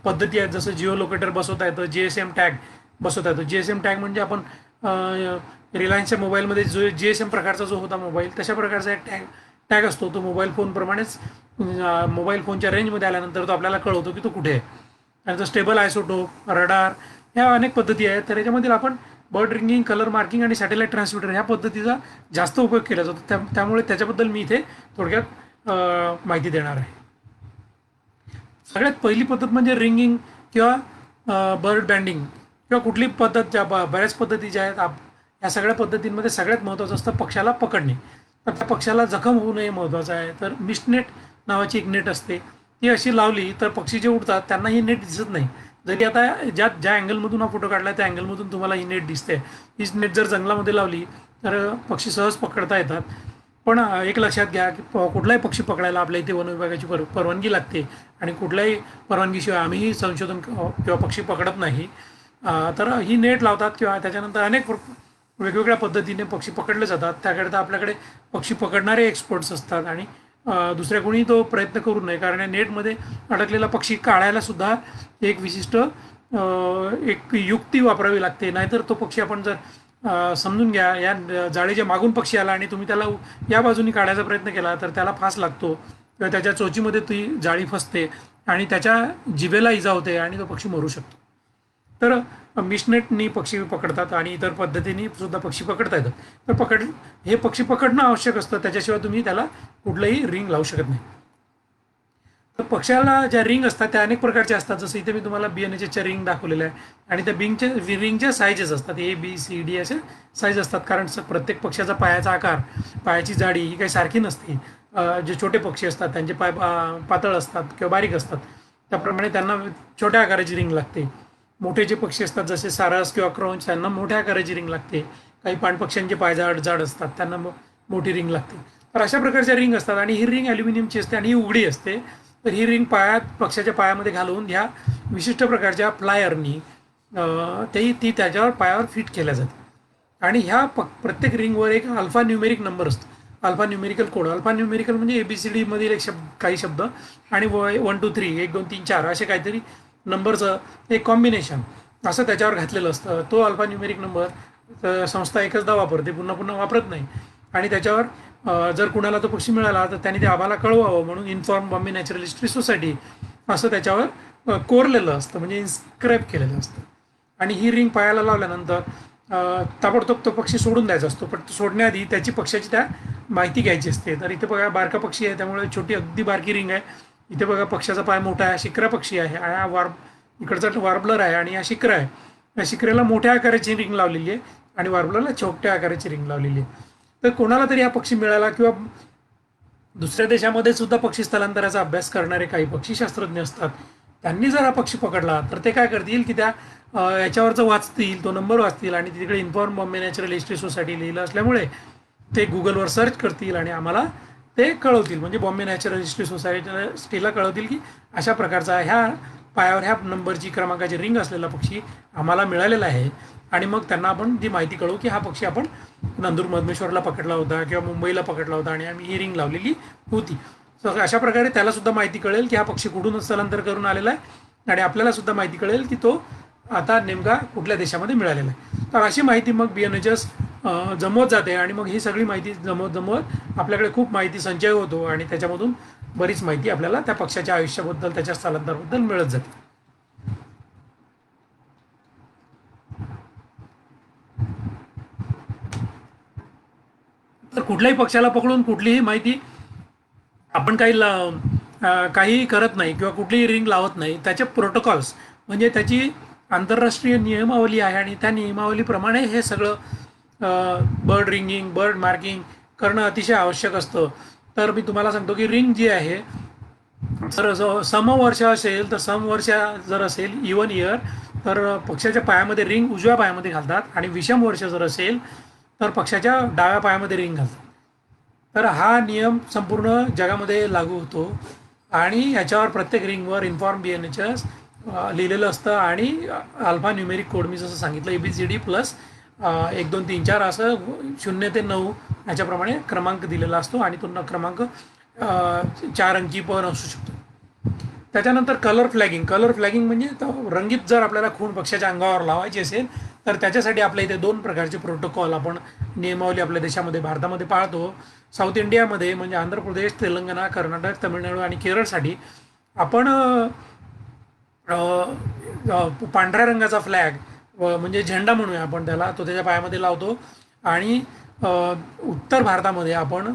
Speaker 1: पद्धती आहेत, जसं जिओ लोकेटर बसवता येतं, GSM टॅग बसवता येतो. GSM टॅग म्हणजे आपण रिलायन्सच्या मोबाईलमध्ये जो GSM प्रकारचा जो होता मोबाईल, तशा प्रकारचा एक टॅग असतो. तो मोबाईल फोनप्रमाणेच मोबाईल फोनच्या रेंजमध्ये आल्यानंतर तो आपल्याला कळवतो की तो कुठे आहे. त्यानंतर स्टेबल आयसोटोप, रडार, ह्या अनेक पद्धती आहेत. तर याच्यामधील आपण बर्ड रिंगिंग, कलर मार्किंग आणि सॅटेलाईट ट्रान्समीटर ह्या पद्धतीचा जास्त उपयोग केला जातो. त्यामुळे त्याच्याबद्दल मी इथे थोडक्यात माहिती देणार आहे. सगळ्यात पहिली पद्धत म्हणजे रिंगिंग किंवा बर्ड बँडिंग किंवा कुठली पद्धत, ज्या बऱ्याच पद्धती ज्या आहेत, या सगळ्या पद्धतींमध्ये सगळ्यात महत्त्वाचं असतं पक्षाला पकडणे. तर त्या पक्षाला जखम होऊ नये महत्त्वाचं आहे. तर मिस्टनेट नावाची एक नेट असते, ती अशी लावली तर पक्षी जे उडतात त्यांना ही नेट दिसत नाही. जरी आता ज्या अँगलमधून हा फोटो काढला त्या अँगलमधून तुम्हाला ही नेट दिसते. ही नेट जर जंगलामध्ये लावली तर पक्षी सहज पकडता येतात. पण एक लक्षात घ्या की कुठलाही पक्षी पकडायला आपल्या इथे वन विभागाची परवानगी लागते, आणि कुठल्याही परवानगीशिवाय आम्हीही संशोधन किंवा पक्षी पकडत नाही. तर ही नेट लावतात किंवा त्याच्यानंतर अनेक वेगवेगळ्या पद्धतीने पक्षी पकडले जातात. त्याकरिता आपल्याकडे पक्षी पकडणारे एक्सपर्ट्स असतात, आणि दुसऱ्या कोणी तो प्रयत्न करू नये, कारण या नेटमध्ये अडकलेला पक्षी काढायला सुद्धा एक विशिष्ट एक युक्ती वापरावी लागते. नाहीतर तो पक्षी आपण जर समजून घ्या, या जाळीच्या मागून पक्षी आला आणि तुम्ही त्याला या बाजूनी काढायचा प्रयत्न केला तर त्याला फास लागतो किंवा त्याच्या चोचीमध्ये ती जाळी फसते आणि त्याच्या जिभेला इजा होते आणि तो पक्षी मरू शकतो. तर मिशनेटनी पक्षी पकडतात आणि इतर पद्धतीने सुद्धा पक्षी पकडता येतात. तर हे पक्षी पकडणं आवश्यक असतं, त्याच्याशिवाय तुम्ही त्याला कुठलंही रिंग लावू शकत नाही. तर पक्षाला ज्या रिंग असतात त्या अनेक प्रकारच्या असतात. जसं इथे मी तुम्हाला BNHSच्या रिंग दाखवलेल्या आहे, आणि त्या रिंगच्या साईजेस असतात, ABCD असे साईज असतात. कारण प्रत्येक पक्षाचा पायाचा आकार, पायाची जाडी ही काही सारखी नसते. जे छोटे पक्षी असतात त्यांचे पाय पातळ असतात किंवा बारीक असतात, त्याप्रमाणे त्यांना छोट्या आकाराची रिंग लागते. मोठे जे पक्षी असतात जसे सारस किंवा क्रॉंच, त्यांना मोठ्या आकाराची रिंग लागते. काही पाणपक्ष्यांचे पाय जाड असतात, त्यांना मोठी रिंग लागते. तर अशा प्रकारच्या रिंग असतात, आणि ही रिंग ॲल्युमिनियमची असते आणि ही उघडी असते. तर ही रिंग पक्षाच्या पायामध्ये घालून ह्या विशिष्ट प्रकारच्या प्लायरनी ती त्याच्यावर पायावर फिट केल्या जाते. आणि ह्या प्रत्येक रिंगवर एक अल्फा न्यूमेरिक नंबर असतो, alpha numerical code. Alpha numerical म्हणजे ABCD मधील काही शब्द आणि 1 2 3 1 2 3 4 असे काहीतरी नंबरचं एक कॉम्बिनेशन असं त्याच्यावर घातलेलं असतं. तो अल्फा न्यूमेरिक नंबर संस्था एकचदा वापरते, पुन्हा पुन्हा वापरत नाही. आणि त्याच्यावर जर कुणाला तो पक्षी मिळाला तर त्यांनी ते आम्हाला कळवावं म्हणून inform Bombay Natural history society असं त्याच्यावर कोरलेलं असतं, म्हणजे इन्स्क्राईब केलेलं असतं. आणि ही रिंग पायाला लावल्यानंतर ताबडतोब तो पक्षी सोडून द्यायचा असतो, पण सोडण्याआधी त्याची पक्षाची त्या माहिती घ्यायची असते. तर इथे बघा बारका पक्षी आहे त्यामुळे छोटी अगदी बारकी रिंग आहे. इथे बघा पक्षाचा पाय मोठा आहे, शिक्रा पक्षी आहे, इकडचा वार्बलर आहे आणि हा शिक्रा आहे. या शिक्रेला मोठ्या आकाराची रिंग लावलेली आहे आणि वार्बलरला छोट्या आकाराची रिंग लावलेली आहे. तर कोणाला तरी हा पक्षी मिळाला किंवा दुसऱ्या देशामध्ये सुद्धा पक्षी स्थलांतराचा अभ्यास करणारे काही पक्षीशास्त्रज्ञ असतात, त्यांनी जर हा पक्षी पकडला तर ते काय करतील की त्या याच्यावरचं वाचतील, तो नंबर वाचतील आणि तिकडे inform Bombay Natural history society लिहिलं असल्यामुळे ते गुगलवर सर्च करतील आणि आम्हाला ते कळवतील. म्हणजे बॉम्बे नॅचरल हिस्ट्री सोसायटीला कळवतील की अशा प्रकारचा ह्या पायावर ह्या नंबरची क्रमांकाची रिंग असलेला पक्षी आम्हाला मिळालेला आहे. आणि मग त्यांना आपण ती माहिती कळवू की हा पक्षी आपण नंदूर मधमेश्वरला पकडला होता किंवा मुंबईला पकडला होता आणि आम्ही ही रिंग लावलेली होती. सो अशा प्रकारे त्याला सुद्धा माहिती कळेल की हा पक्षी कुठून स्थलांतर करून आलेला आहे आणि आपल्याला सुद्धा माहिती कळेल की तो आता नेमका कुठल्या देशामध्ये मिळालेला आहे. तर अशी माहिती मग BNHS जमवत जाते आणि मग ही सगळी माहिती जमवत आपल्याकडे खूप माहिती संचय होतो आणि त्याच्यामधून बरीच माहिती आपल्याला त्या पक्षाच्या आयुष्याबद्दल, त्याच्या स्थलांतराबद्दल मिळत जाते. तर कुठल्याही पक्षाला पकडून कुठलीही माहिती आपण काही करत नाही किंवा कुठलीही रिंग लावत नाही. त्याचे प्रोटोकॉल्स म्हणजे त्याची आंतरराष्ट्रीय नियमावली आहे आणि त्या नियमावलीप्रमाणे हे सगळं बर्ड रिंगिंग, बर्ड मार्किंग करणं अतिशय आवश्यक असतं. तर मी तुम्हाला सांगतो की रिंग जी आहे, जर समवर्ष असेल तर समवर्ष जर असेल इवन इयर तर पक्षाच्या पायामध्ये रिंग उजव्या पायामध्ये घालतात आणि विषम वर्ष जर असेल तर पक्षाच्या डाव्या पायामध्ये रिंग घालतात. तर हा नियम संपूर्ण जगामध्ये लागू होतो आणि ह्याच्यावर प्रत्येक रिंगवर इन्फॉर्म BNHS लिहिलेलं असतं आणि अल्फा न्यूमेरिक कोड मी जसं सांगितलं ABCD प्लस 1 2 3 4 असं 0 ते 9 ह्याच्याप्रमाणे क्रमांक दिलेला असतो आणि तो क्रमांक 4 अंकी पण असू शकतो. त्याच्यानंतर कलर फ्लॅगिंग म्हणजे रंगीत जर आपल्याला खूण पक्षाच्या अंगावर लावायची असेल तर त्याच्यासाठी आपल्या इथे 2 प्रकारचे प्रोटोकॉल आपण नियमावली आपल्या देशामध्ये भारतामध्ये पाळतो. साऊथ इंडियामध्ये म्हणजे आंध्र प्रदेश, तेलंगणा, कर्नाटक, तमिळनाडू आणि केरळसाठी आपण पांढऱ्या रंगाचा फ्लॅग म्हणजे झेंडा म्हणूया आपण त्याला, तो त्याच्या पायामध्ये लावतो. आणि उत्तर भारतामध्ये आपण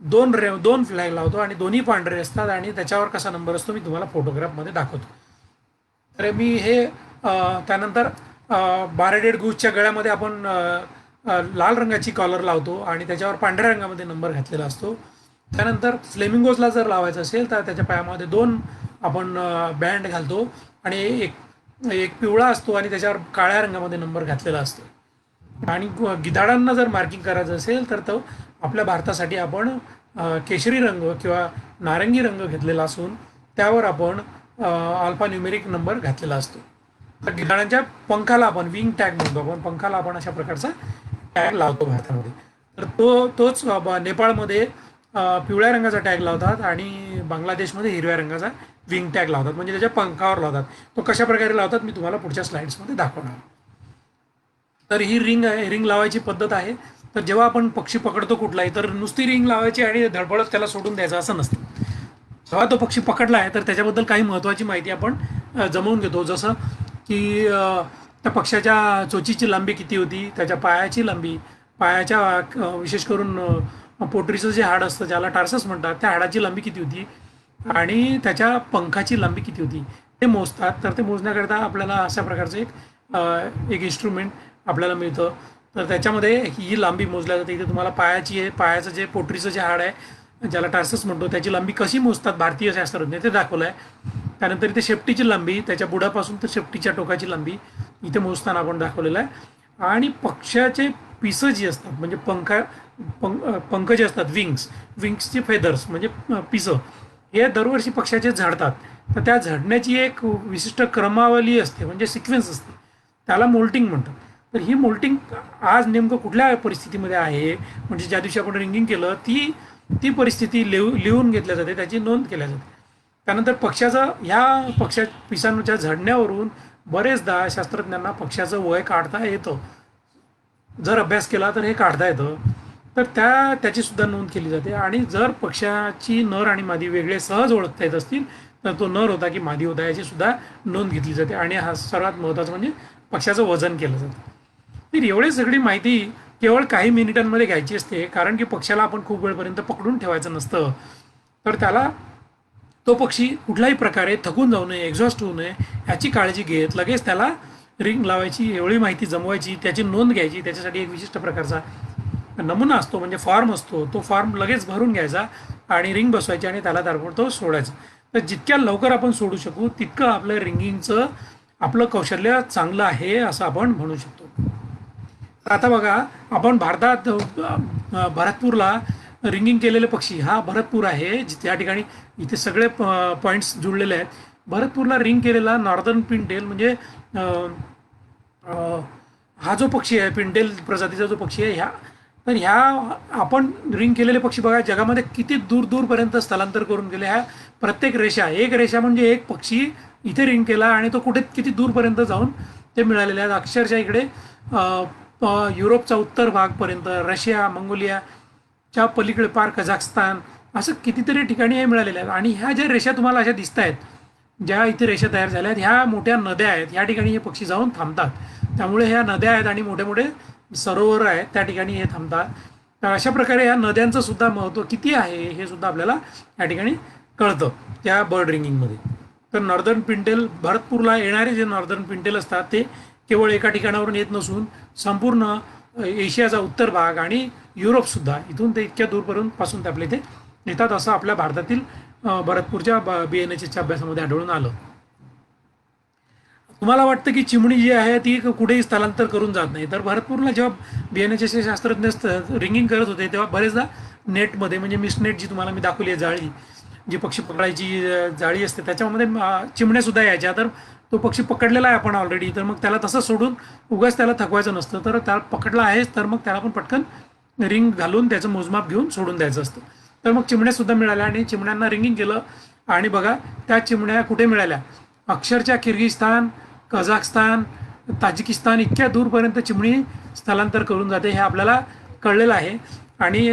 Speaker 1: दोन फ्लॅग लावतो आणि दोन्ही पांढरे असतात आणि त्याच्यावर कसा नंबर असतो मी तुम्हाला फोटोग्राफमध्ये दाखवतो. तर मी हे त्यानंतर बारेडेड गूसच्या गळ्यामध्ये आपण लाल रंगाची कॉलर लावतो आणि त्याच्यावर पांढऱ्या रंगामध्ये नंबर घातलेला असतो. त्यानंतर फ्लेमिंगोजला जर लावायचं असेल तर त्याच्या पायामध्ये 2 आपण बँड घालतो आणि एक पिवळा असतो आणि त्याच्यावर काळ्या रंगामध्ये नंबर घातलेला असतो. आणि गिधाडांना जर मार्किंग करायचं असेल तर तो आपल्या भारतासाठी आपण केशरी रंग किंवा नारंगी रंग घेतलेला असून त्यावर आपण अल्फा न्यूमेरिक नंबर घातलेला असतो. तर गिधाडांच्या पंखाला आपण विंग टॅग म्हणतो, आपण पंखाला आपण अशा प्रकारचा टॅग लावतो भारतामध्ये. तर तोच नेपाळमध्ये पिवळ्या रंगाचा टॅग लावतात आणि बांगलादेशमध्ये हिरव्या रंगाचा विंग टॅग लावतात, म्हणजे त्याच्या पंखावर लावतात. तो कशा प्रकारे लावतात मी तुम्हाला पुढच्या स्लाइड्समध्ये दाखवणार. तर ही रिंग लावायची पद्धत आहे. तर जेव्हा आपण पक्षी पकडतो कुठलाही तर नुसती रिंग लावायची आणि धडपडत त्याला सोडून द्यायचं असं नसतं. जेव्हा तो पक्षी पकडला आहे तर त्याच्याबद्दल काही महत्त्वाची माहिती आपण जमवून घेतो. जसं की त्या पक्षाच्या चोचीची लांबी किती होती, त्याच्या पायाची लांबी, पायाच्या विशेष करून पोटरीचं जे हाड असतं ज्याला टार्सस म्हणतात त्या हाडाची लांबी किती होती आणि त्याच्या पंखाची लांबी किती होती ते मोजतात. तर ते मोजण्याकरता आपल्याला अशा प्रकारचं एक इन्स्ट्रुमेंट आपल्याला मिळतं. तर त्याच्यामध्ये ही लांबी मोजल्या जाते. इथे तुम्हाला पायाचं जे पोटरीचं जे हाड आहे ज्याला टार्सस म्हणतो त्याची लांबी कशी मोजतात भारतीय शास्त्रज्ञ ते दाखवलं आहे. त्यानंतर इथे शेपटीची लांबी, त्याच्या बुडापासून तर शेपटीच्या टोकाची लांबी इथे मोजताना आपण दाखवलेलं आहे. आणि पक्षाचे पिसं जी असतात म्हणजे पंख जे असतात विंग्सचे फेदर्स म्हणजे पिसं हे दरवर्षी पक्षाचे झडतात. तर त्या झडण्याची एक विशिष्ट क्रमावली असते म्हणजे सिक्वेन्स असते, त्याला मोल्टिंग म्हणतात. तर ही मोल्टिंग आज नेमकं कुठल्या परिस्थितीमध्ये आहे म्हणजे ज्या दिवशी आपण रिंगिंग केलं ती परिस्थिती लिहून घेतल्या जाते, त्याची नोंद केल्या जाते. त्यानंतर ह्या पिसांच्या झडण्यावरून बरेचदा शास्त्रज्ञांना पक्षाचं वय काढता येतं. जर अभ्यास केला तर हे काढता येतं. तर त्याची सुद्धा नोंद केली जाते. आणि जर पक्षाची नर आणि मादी वेगळे सहज ओळखता येत असतील तर तो नर होता की मादी होता याची सुद्धा नोंद घेतली जाते. आणि हा सर्वात महत्त्वाचं म्हणजे पक्षाचं वजन केलं जातं. तर एवढी सगळी माहिती केवळ काही मिनिटांमध्ये घ्यायची असते, कारण की पक्षाला आपण खूप वेळपर्यंत पकडून ठेवायचं नसतं. तर त्याला तो पक्षी कुठल्याही प्रकारे थकून जाऊ नये, एक्झॉस्ट होऊ नये याची काळजी घेत लगेच त्याला रिंग लावायची, एवढी माहिती जमवायची, त्याची नोंद घ्यायची. त्याच्यासाठी एक विशिष्ट प्रकारचा नमुना असतो म्हणजे फॉर्म असतो, तो फॉर्म लगेच भरून घ्यायचा आणि रिंग बसवायची आणि त्याला ताबडतोब सोडायचं. तर जितक्या लवकर आपण सोडू शकू तितकं आपलं रिंगिंगचं आपलं कौशल्य चांगलं आहे असं आपण म्हणू शकतो. आता बघा, आपण भारतात भरतपूरला रिंगिंग केलेले पक्षी हा भरतपूर आहे, त्या ठिकाणी इथे सगळे पॉईंट्स जुळलेले आहेत. भरतपूरला रिंग केलेला नॉर्दर्न पिनटेल म्हणजे हा जो पक्षी आहे, पिनटेल प्रजातीचा जो पक्षी आहे, तर ह्या आपण रिंग केलेले पक्षी बघा जगामध्ये किती दूर दूरपर्यंत स्थलांतर करून गेले. ह्या प्रत्येक रेषा, एक रेषा म्हणजे एक पक्षी इथे रिंग केला आणि तो कुठे किती दूरपर्यंत जाऊन ते मिळालेले आहेत. अक्षरशः इकडे युरोपचा उत्तर भागपर्यंत, रशिया, मंगोलियाच्या पलीकडे पार कझाकस्तान, असं कितीतरी ठिकाणी हे मिळालेले आहेत. आणि ह्या ज्या रेषा तुम्हाला अशा दिसत आहेत, ज्या इथे रेषा तयार झाल्या आहेत, ह्या मोठ्या नद्या आहेत. या ठिकाणी हे पक्षी जाऊन थांबतात. त्यामुळे ह्या नद्या आहेत आणि मोठे मोठे सरोवर आहेत, त्या ठिकाणी हे थांबतात. तर अशा प्रकारे या नद्यांचं सुद्धा महत्त्व किती आहे हे सुद्धा आपल्याला या ठिकाणी कळतं त्या बर्ड रिंगिंगमध्ये. तर नॉर्दर्न पिनटेल, भरतपूरला येणारे जे नॉर्दर्न पिनटेल असतात ते केवळ एका ठिकाणावरून येत नसून संपूर्ण एशियाचा उत्तर भाग आणि युरोपसुद्धा, इथून ते इतक्या दूरपर्यंत पासून ते आपल्या इथे येतात असं आपल्या भारतातील भरतपूरच्या BNHSच्या अभ्यासामध्ये आढळून आलं. तुम्हाला वाटतं की चिमणी जी आहे ती कुठेही स्थलांतर करून जात नाही, तर भरतपूरला जेव्हा BNHSचे शास्त्रज्ञ रिंगिंग करत होते तेव्हा बरेचदा नेटमध्ये, म्हणजे मिसनेट जी तुम्हाला मी दाखवली आहे जाळी, जी पक्षी पकडायची जाळी असते, त्याच्यामध्ये चिमण्यासुद्धा यायच्या. तर तो पक्षी पकडलेला आहे आपण ऑलरेडी, तर मग त्याला तसं सोडून उगाच त्याला थकवायचं नसतं. तर त्याला पकडला आहेच तर मग त्याला पण पटकन रिंग घालून त्याचं मोजमाप घेऊन सोडून द्यायचं असतं. तर मग चिमण्यासुद्धा मिळाल्या आणि चिमण्यांना रिंगिंग केलं आणि बघा त्या चिमण्या कुठे मिळाल्या, अक्षरशः किर्गिस्तान, कझाकस्तान, ताजिकिस्तान इतक्या दूरपर्यंत चिमणी स्थलांतर करून जाते हे आपल्याला कळलेलं आहे. आणि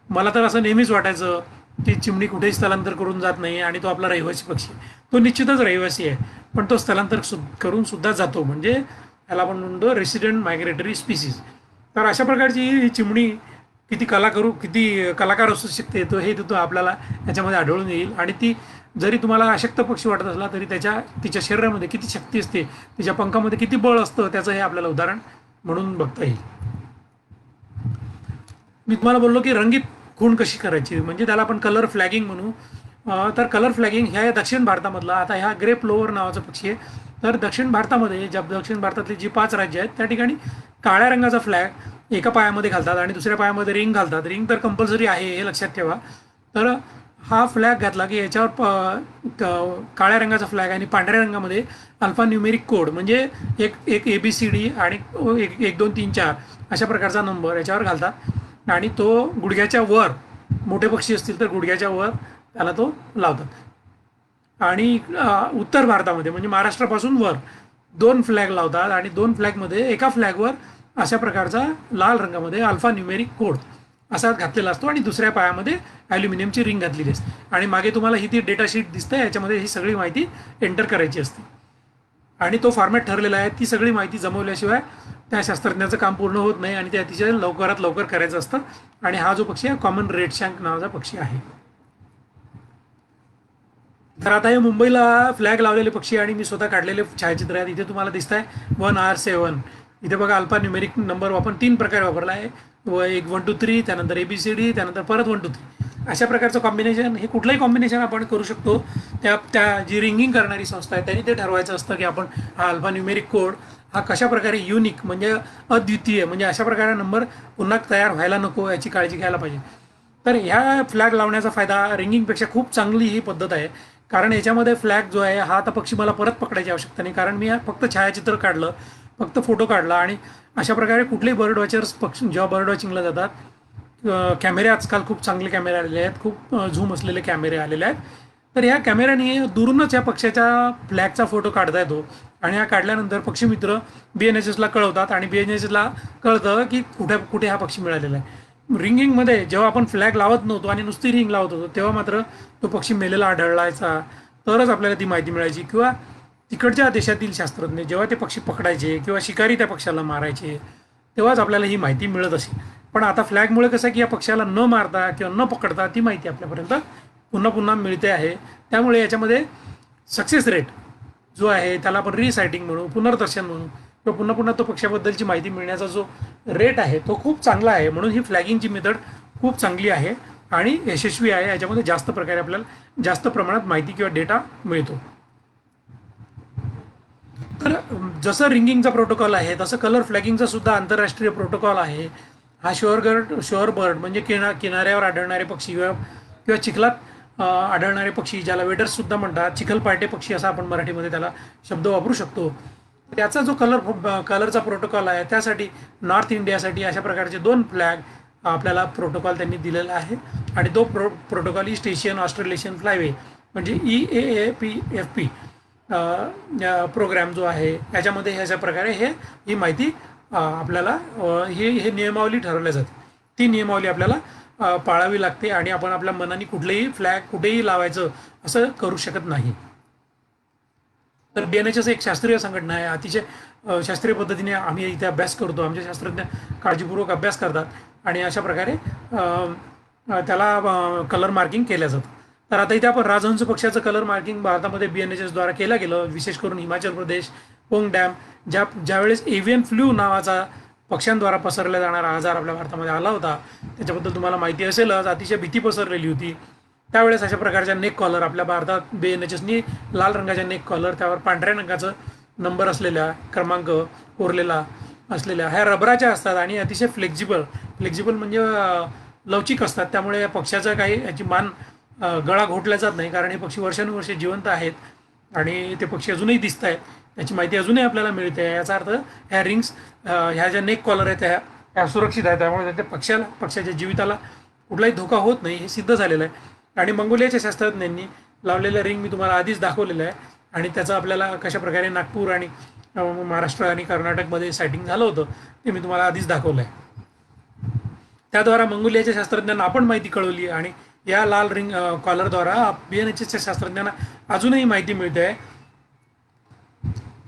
Speaker 1: मला तर असं नेहमीच वाटायचं की चिमणी कुठेही स्थलांतर करून जात नाही आणि तो आपला रहिवासी पक्षी, तो निश्चितच रहिवासी आहे, पण तो स्थलांतर करून सुद्धा जातो, म्हणजे त्याला आपण म्हणतो रेसिडेंट मायग्रेटरी स्पीसीज. तर अशा प्रकारची ही चिमणी किती कलाकार असू शकते तो हे तो आपल्याला याच्यामध्ये आढळून येईल. आणि ती जरी तुम्हाला अशक्त पक्षी वाटत असला तरी तिच्या शरीरामध्ये किती शक्ती असते, तिच्या पंखामध्ये किती बळ असतं, त्याचं हे आपल्याला उदाहरण म्हणून बघता येईल. मी तुम्हाला बोललो की रंगीत खूण कशी करायची, म्हणजे त्याला आपण कलर फ्लॅगिंग म्हणू. तर कलर फ्लॅगिंग ह्या दक्षिण भारतामधला, आता ह्या ग्रे प्लोवर नावाचा पक्षी आहे. तर दक्षिण भारतामध्ये दक्षिण भारतातली जी 5 राज्य आहेत त्या ठिकाणी काळ्या रंगाचा फ्लॅग एका पायामध्ये घालतात आणि दुसऱ्या पायामध्ये रिंग घालतात. रिंग तर कंपल्सरी आहे हे लक्षात ठेवा. तर हा फ्लॅग घातला की याच्यावर काळ्या रंगाचा फ्लॅग आणि पांढऱ्या रंगामध्ये अल्फा न्यूमेरिक कोड, म्हणजे एक ABCD आणि 1 2 3 4 अशा प्रकारचा नंबर याच्यावर घालतात आणि तो गुडघ्याच्या वर, मोठे पक्षी असतील तर गुडघ्याच्या वर त्याला तो लावतात. आणि उत्तर भारतामध्ये म्हणजे महाराष्ट्रापासून वर 2 फ्लॅग लावतात आणि 2 फ्लॅगमध्ये एका फ्लॅगवर अशा प्रकारचा लाल रंगामध्ये अल्फा न्यूमेरिक कोड असा घातलेला असतो आणि दुसऱ्या पायामध्ये ॲल्युमिनियमची रिंग घातलेली असते. आणि मागे तुम्हाला ही ती डेटा शीट दिसते, याच्यामध्ये ही सगळी माहिती एंटर करायची असते आणि तो फॉर्मॅट ठरलेला आहे. ती सगळी माहिती जमवल्याशिवाय त्या शास्त्रज्ञाचं काम पूर्ण होत नाही आणि ते अतिशय लवकरात लवकर करायचं असतं. आणि हा जो पक्षी आहे कॉमन रेडशँक नावाचा पक्षी आहे. तर आता हे मुंबईला फ्लॅग लावलेले पक्षी आणि मी स्वतः काढलेले छायाचित्र आहेत. इथे तुम्हाला दिसत आहे 1R7. इथे बघा अल्फा न्यूमेरिक नंबर आपण 3 प्रकारे वापरला आहे, 1 1 2 3, त्यानंतर ABCD, त्यानंतर परत 1 2 3 अशा प्रकारचं कॉम्बिनेशन. हे कुठलंही कॉम्बिनेशन आपण करू शकतो. त्या जी रिंगिंग करणारी संस्था आहे त्यांनी ते ठरवायचं असतं की आपण हा अल्फा न्यूमेरिक कोड हा कशा प्रकारे युनिक म्हणजे अद्वितीय, म्हणजे अशा प्रकारे नंबर पुन्हा तयार व्हायला नको याची काळजी घ्यायला पाहिजे. तर ह्या फ्लॅग लावण्याचा फायदा रिंगिंगपेक्षा खूप चांगली ही पद्धत आहे, कारण याच्यामध्ये फ्लॅग जो आहे हा आता पक्षी मला परत पकडायची आवश्यकता नाही, कारण मी फक्त छायाचित्र काढलं, फक्त फोटो काढला. आणि अशा प्रकारे कुठलेही बर्ड वॉचर्स पक्षी जेव्हा बर्ड वॉचिंगला जातात, कॅमेरे आजकाल खूप चांगले कॅमेरे आलेले आहेत, खूप झूम असलेले कॅमेरे आलेले आहेत. तर ह्या कॅमेऱ्याने दूरूनच या पक्ष्याच्या फ्लॅगचा फोटो काढता येतो आणि हा काढल्यानंतर पक्षी मित्र BNHSला कळवतात आणि BNHSला कळतं की कुठे कुठे हा पक्षी मिळालेला आहे. रिंगिंगमध्ये जेव्हा आपण फ्लॅग लावत नव्हतो आणि नुसती रिंग लावत होतो तेव्हा मात्र तो पक्षी मेलेला आढळायचा, तरच आपल्याला ती माहिती मिळायची. किंवा तिकडच्या देशातील शास्त्रज्ञ जेव्हा ते पक्षी पकडायचे किंवा शिकारी त्या पक्षाला मारायचे तेव्हाच आपल्याला ही माहिती मिळत असे. पण आता फ्लॅगमुळे कसं की या पक्षाला न मारता किंवा न पकडता ती माहिती आपल्यापर्यंत पुन्हा पुन्हा मिळते आहे. त्यामुळे याच्यामध्ये सक्सेस रेट जो आहे त्याला आपण रिसायटिंग म्हणू, पुनर्दर्शन म्हणू, किंवा पुन्हा पुन्हा तो पक्षाबद्दलची माहिती मिळण्याचा जो रेट आहे तो खूप चांगला आहे. म्हणून ही फ्लॅगिंगची मेथड खूप चांगली आहे आणि यशस्वी आहे. याच्यामध्ये जास्त प्रकारे आपल्याला जास्त प्रमाणात माहिती किंवा डेटा मिळतो. तर जसं रिंगिंगचा प्रोटोकॉल आहे तसं कलर फ्लॅगिंगचा सुद्धा आंतरराष्ट्रीय प्रोटोकॉल आहे. हा शोअर बर्ड म्हणजे किनाऱ्यावर आढळणारे पक्षी किंवा चिखलात आढळणारे पक्षी, ज्याला वेडर्स सुद्धा म्हणतात, चिखलपाटे पक्षी असा आपण मराठीमध्ये त्याला शब्द वापरू शकतो. त्याचा जो कलरचा प्रोटोकॉल आहे त्यासाठी नॉर्थ इंडियासाठी अशा प्रकारचे 2 फ्लॅग आपल्याला प्रोटोकॉल त्यांनी दिलेला आहे. आणि तो protocol east Asian Australasian flyway म्हणजे EAAPFP प्रोग्रॅम जो आहे याच्यामध्ये अशा प्रकारे ही माहिती आपल्याला हे नियमावली ठरवल्या जाते. ती नियमावली आपल्याला पाळावी लागते आणि आपण आपल्या मनाने कुठलेही फ्लॅग कुठेही लावायचं असं करू शकत नाही. तर BNHS एक शास्त्रीय संघटना आहे. अतिशय शास्त्रीय पद्धतीने आम्ही इथे अभ्यास करतो. आमचे शास्त्रज्ञ काळजीपूर्वक अभ्यास करतात आणि अशा प्रकारे त्याला कलर मार्किंग केलं जातं. तर आता इथे आपण राजहंस पक्षाचं कलर मार्किंग भारतामध्ये BNHS द्वारा केलं गेलं. विशेष करून हिमाचल प्रदेश पोंग डॅम ज्यावेळेस एव्हियन फ्लू नावाचा पक्ष्यांद्वारा पसरला जाणारा आजार आपल्या भारतामध्ये आला होता, त्याच्याबद्दल तुम्हाला माहिती असेलच. अतिशय भीती पसरलेली होती. त्यावेळेस अशा प्रकारच्या नेक कॉलर आपल्या भारतात BNHSनी लाल रंगाच्या नेक कॉलर, त्यावर पांढऱ्या रंगाचं नंबर असलेल्या क्रमांक कोरलेला असलेल्या ह्या रबराच्या असतात आणि अतिशय फ्लेक्झिबल म्हणजे लवचिक असतात. त्यामुळे या पक्ष्याचं काही याची गळा घोटला जात नाही, कारण हे पक्षी वर्षानुवर्षे जिवंत आहेत आणि ते पक्षी अजूनही दिसत आहेत. त्याची माहिती अजूनही आपल्याला मिळते. याचा अर्थ ह्या रिंग्स, ह्या ज्या नेक कॉलर आहेत ह्या सुरक्षित आहेत. त्यामुळे त्या पक्षाच्या जीविताला कुठलाही धोका होत नाही हे सिद्ध झालेलं आहे. आणि मंगोलियाच्या शास्त्रज्ञांनी लावलेलं रिंग मी तुम्हाला आधीच दाखवलेलं आहे आणि त्याचं आपल्याला कशा प्रकारे नागपूर आणि महाराष्ट्र आणि कर्नाटकमध्ये सायटिंग झालं होतं ते मी तुम्हाला आधीच दाखवलं आहे. त्याद्वारा मंगोलियाच्या शास्त्रज्ञांना आपण माहिती कळवली आणि या लाल रिंग कॉलरद्वारा BNHSच्या शास्त्रज्ञांना अजूनही माहिती मिळते आहे.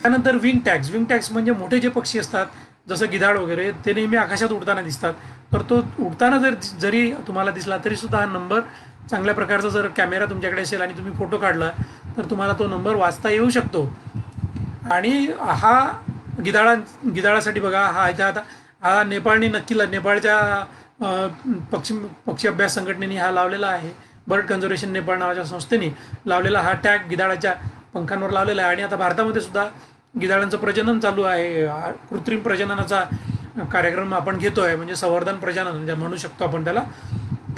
Speaker 1: त्यानंतर विंग टॅग्स म्हणजे मोठे जे पक्षी असतात जसं गिधाड वगैरे, ते नेहमी आकाशात उडताना दिसतात. तर तो उडताना जरी तुम्हाला दिसला तरी सुद्धा हा नंबर चांगल्या प्रकारचा जर कॅमेरा तुमच्याकडे असेल आणि तुम्ही फोटो काढला तर तुम्हाला तो नंबर वाचता येऊ शकतो. आणि हा गिधाडासाठी बघा, हा नेपाळच्या पक्षी अभ्यास संघटनेने हा लावलेला आहे. बर्ड कन्झर्वेशन नेपाळ नावाच्या संस्थेने लावलेला हा टॅग गिधाडाच्या पंखांवर लावलेला आहे. आणि आता भारतामध्ये सुद्धा गिधाडांचं प्रजनन चालू आहे. कृत्रिम प्रजननाचा कार्यक्रम आपण घेतोय, म्हणजे संवर्धन प्रजनन म्हणू शकतो आपण त्याला,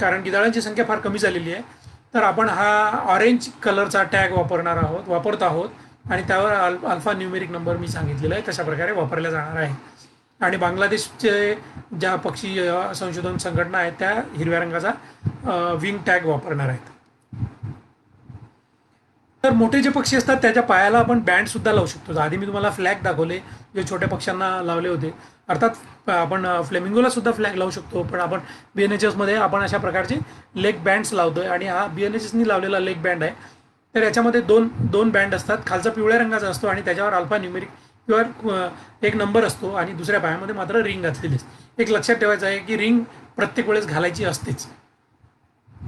Speaker 1: कारण गिधाडांची संख्या फार कमी झालेली आहे. तर आपण हा ऑरेंज कलरचा टॅग वापरत आहोत आणि त्यावर अल्फा न्यूमेरिक नंबर मी सांगितलेला आहे तशा प्रकारे वापरला जाणार आहे. आणि बांगलादेशचे ज्या पक्षी संशोधन संघटना आहेत त्या हिरव्या रंगाचा विंग टॅग वापरणार आहेत. तर मोठे जे पक्षी असतात त्याच्या पायाला आपण बँड सुद्धा लावू शकतो. आधी मी तुम्हाला फ्लॅग दाखवले जे छोट्या पक्ष्यांना लावले होते. अर्थात आपण फ्लेमिंगोला सुद्धा फ्लॅग लावू शकतो, पण आपण BNHSमध्ये आपण अशा प्रकारचे लेग बँड्स लावतोय आणि हा BNHSनी लावलेला लेग बँड आहे. तर याच्यामध्ये दोन बँड असतात. खालचा पिवळ्या रंगाचा असतो आणि त्याच्यावर अल्फा न्यूमेरिक किंवा एक नंबर असतो आणि दुसऱ्या पायामध्ये मात्र रिंग घातलेली असते. एक लक्षात ठेवायचं आहे की रिंग प्रत्येक वेळेस घालायची असतेच.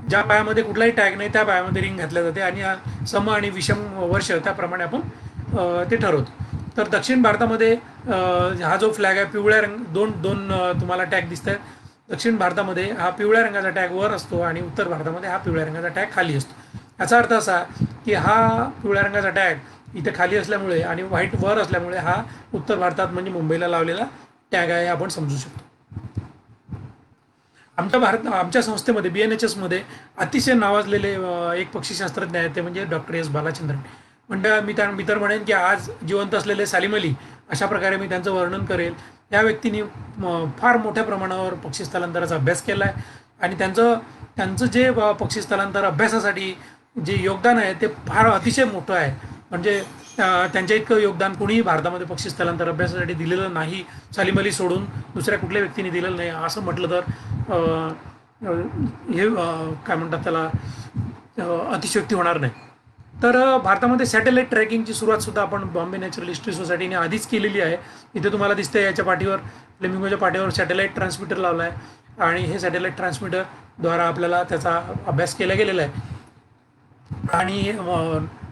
Speaker 1: ज्या पायामध्ये कुठलाही टॅग नाही त्या पायामध्ये रिंग घातल्या जाते आणि सम आणि विषम वर्ष त्याप्रमाणे आपण ते ठरवतो. तर दक्षिण भारतामध्ये हा जो फ्लॅग आहे पिवळ्या दोन तुम्हाला टॅग दिसत आहेत. दक्षिण भारतामध्ये हा पिवळ्या रंगाचा टॅग वर असतो आणि उत्तर भारतामध्ये हा पिवळ्या रंगाचा टॅग खाली असतो. याचा अर्थ असा की हा पिवळ्या रंगाचा टॅग इथे खाली असल्यामुळे आणि व्हाईट वर असल्यामुळे हा उत्तर भारतात म्हणजे मुंबईला लावलेला टॅग आहे आपण समजू शकतो. आमच्या संस्थेमध्ये BNHSमध्ये अतिशय नावाजलेले एक पक्षीशास्त्रज्ञ आहेत ते म्हणजे डॉक्टर S बालाचंद्रन. म्हणजे मी तर म्हणेन की आज जिवंत असलेले सालिम अली अशा प्रकारे मी त्यांचं वर्णन करेल. या व्यक्तींनी फार मोठ्या प्रमाणावर पक्षी स्थलांतराचा अभ्यास केला आहे आणि त्यांचं जे पक्षी स्थलांतर अभ्यासासाठी जे योगदान आहे ते फार अतिशय मोठं आहे. म्हणजे त्यांच्या इतकं योगदान कोणीही भारतामध्ये पक्षी स्थलांतर अभ्यासासाठी दिलेलं नाही. सालिम अली सोडून दुसऱ्या कुठल्याही व्यक्तीने दिलेलं नाही असं म्हटलं तर हे काय म्हणतात त्याला अतिशयोक्ती होणार नाही. तर भारतामध्ये सॅटेलाईट ट्रॅकिंगची सुरुवातसुद्धा आपण बॉम्बे नॅचरल हिस्ट्री सोसायटीने आधीच केलेली आहे. इथे तुम्हाला दिसते याच्या पाठीवर फ्लेमिंगोच्या पाठीवर सॅटेलाईट ट्रान्समीटर लावला आहे आणि हे सॅटेलाईट ट्रान्समीटरद्वारा आपल्याला त्याचा अभ्यास केला गेलेला आहे. आणि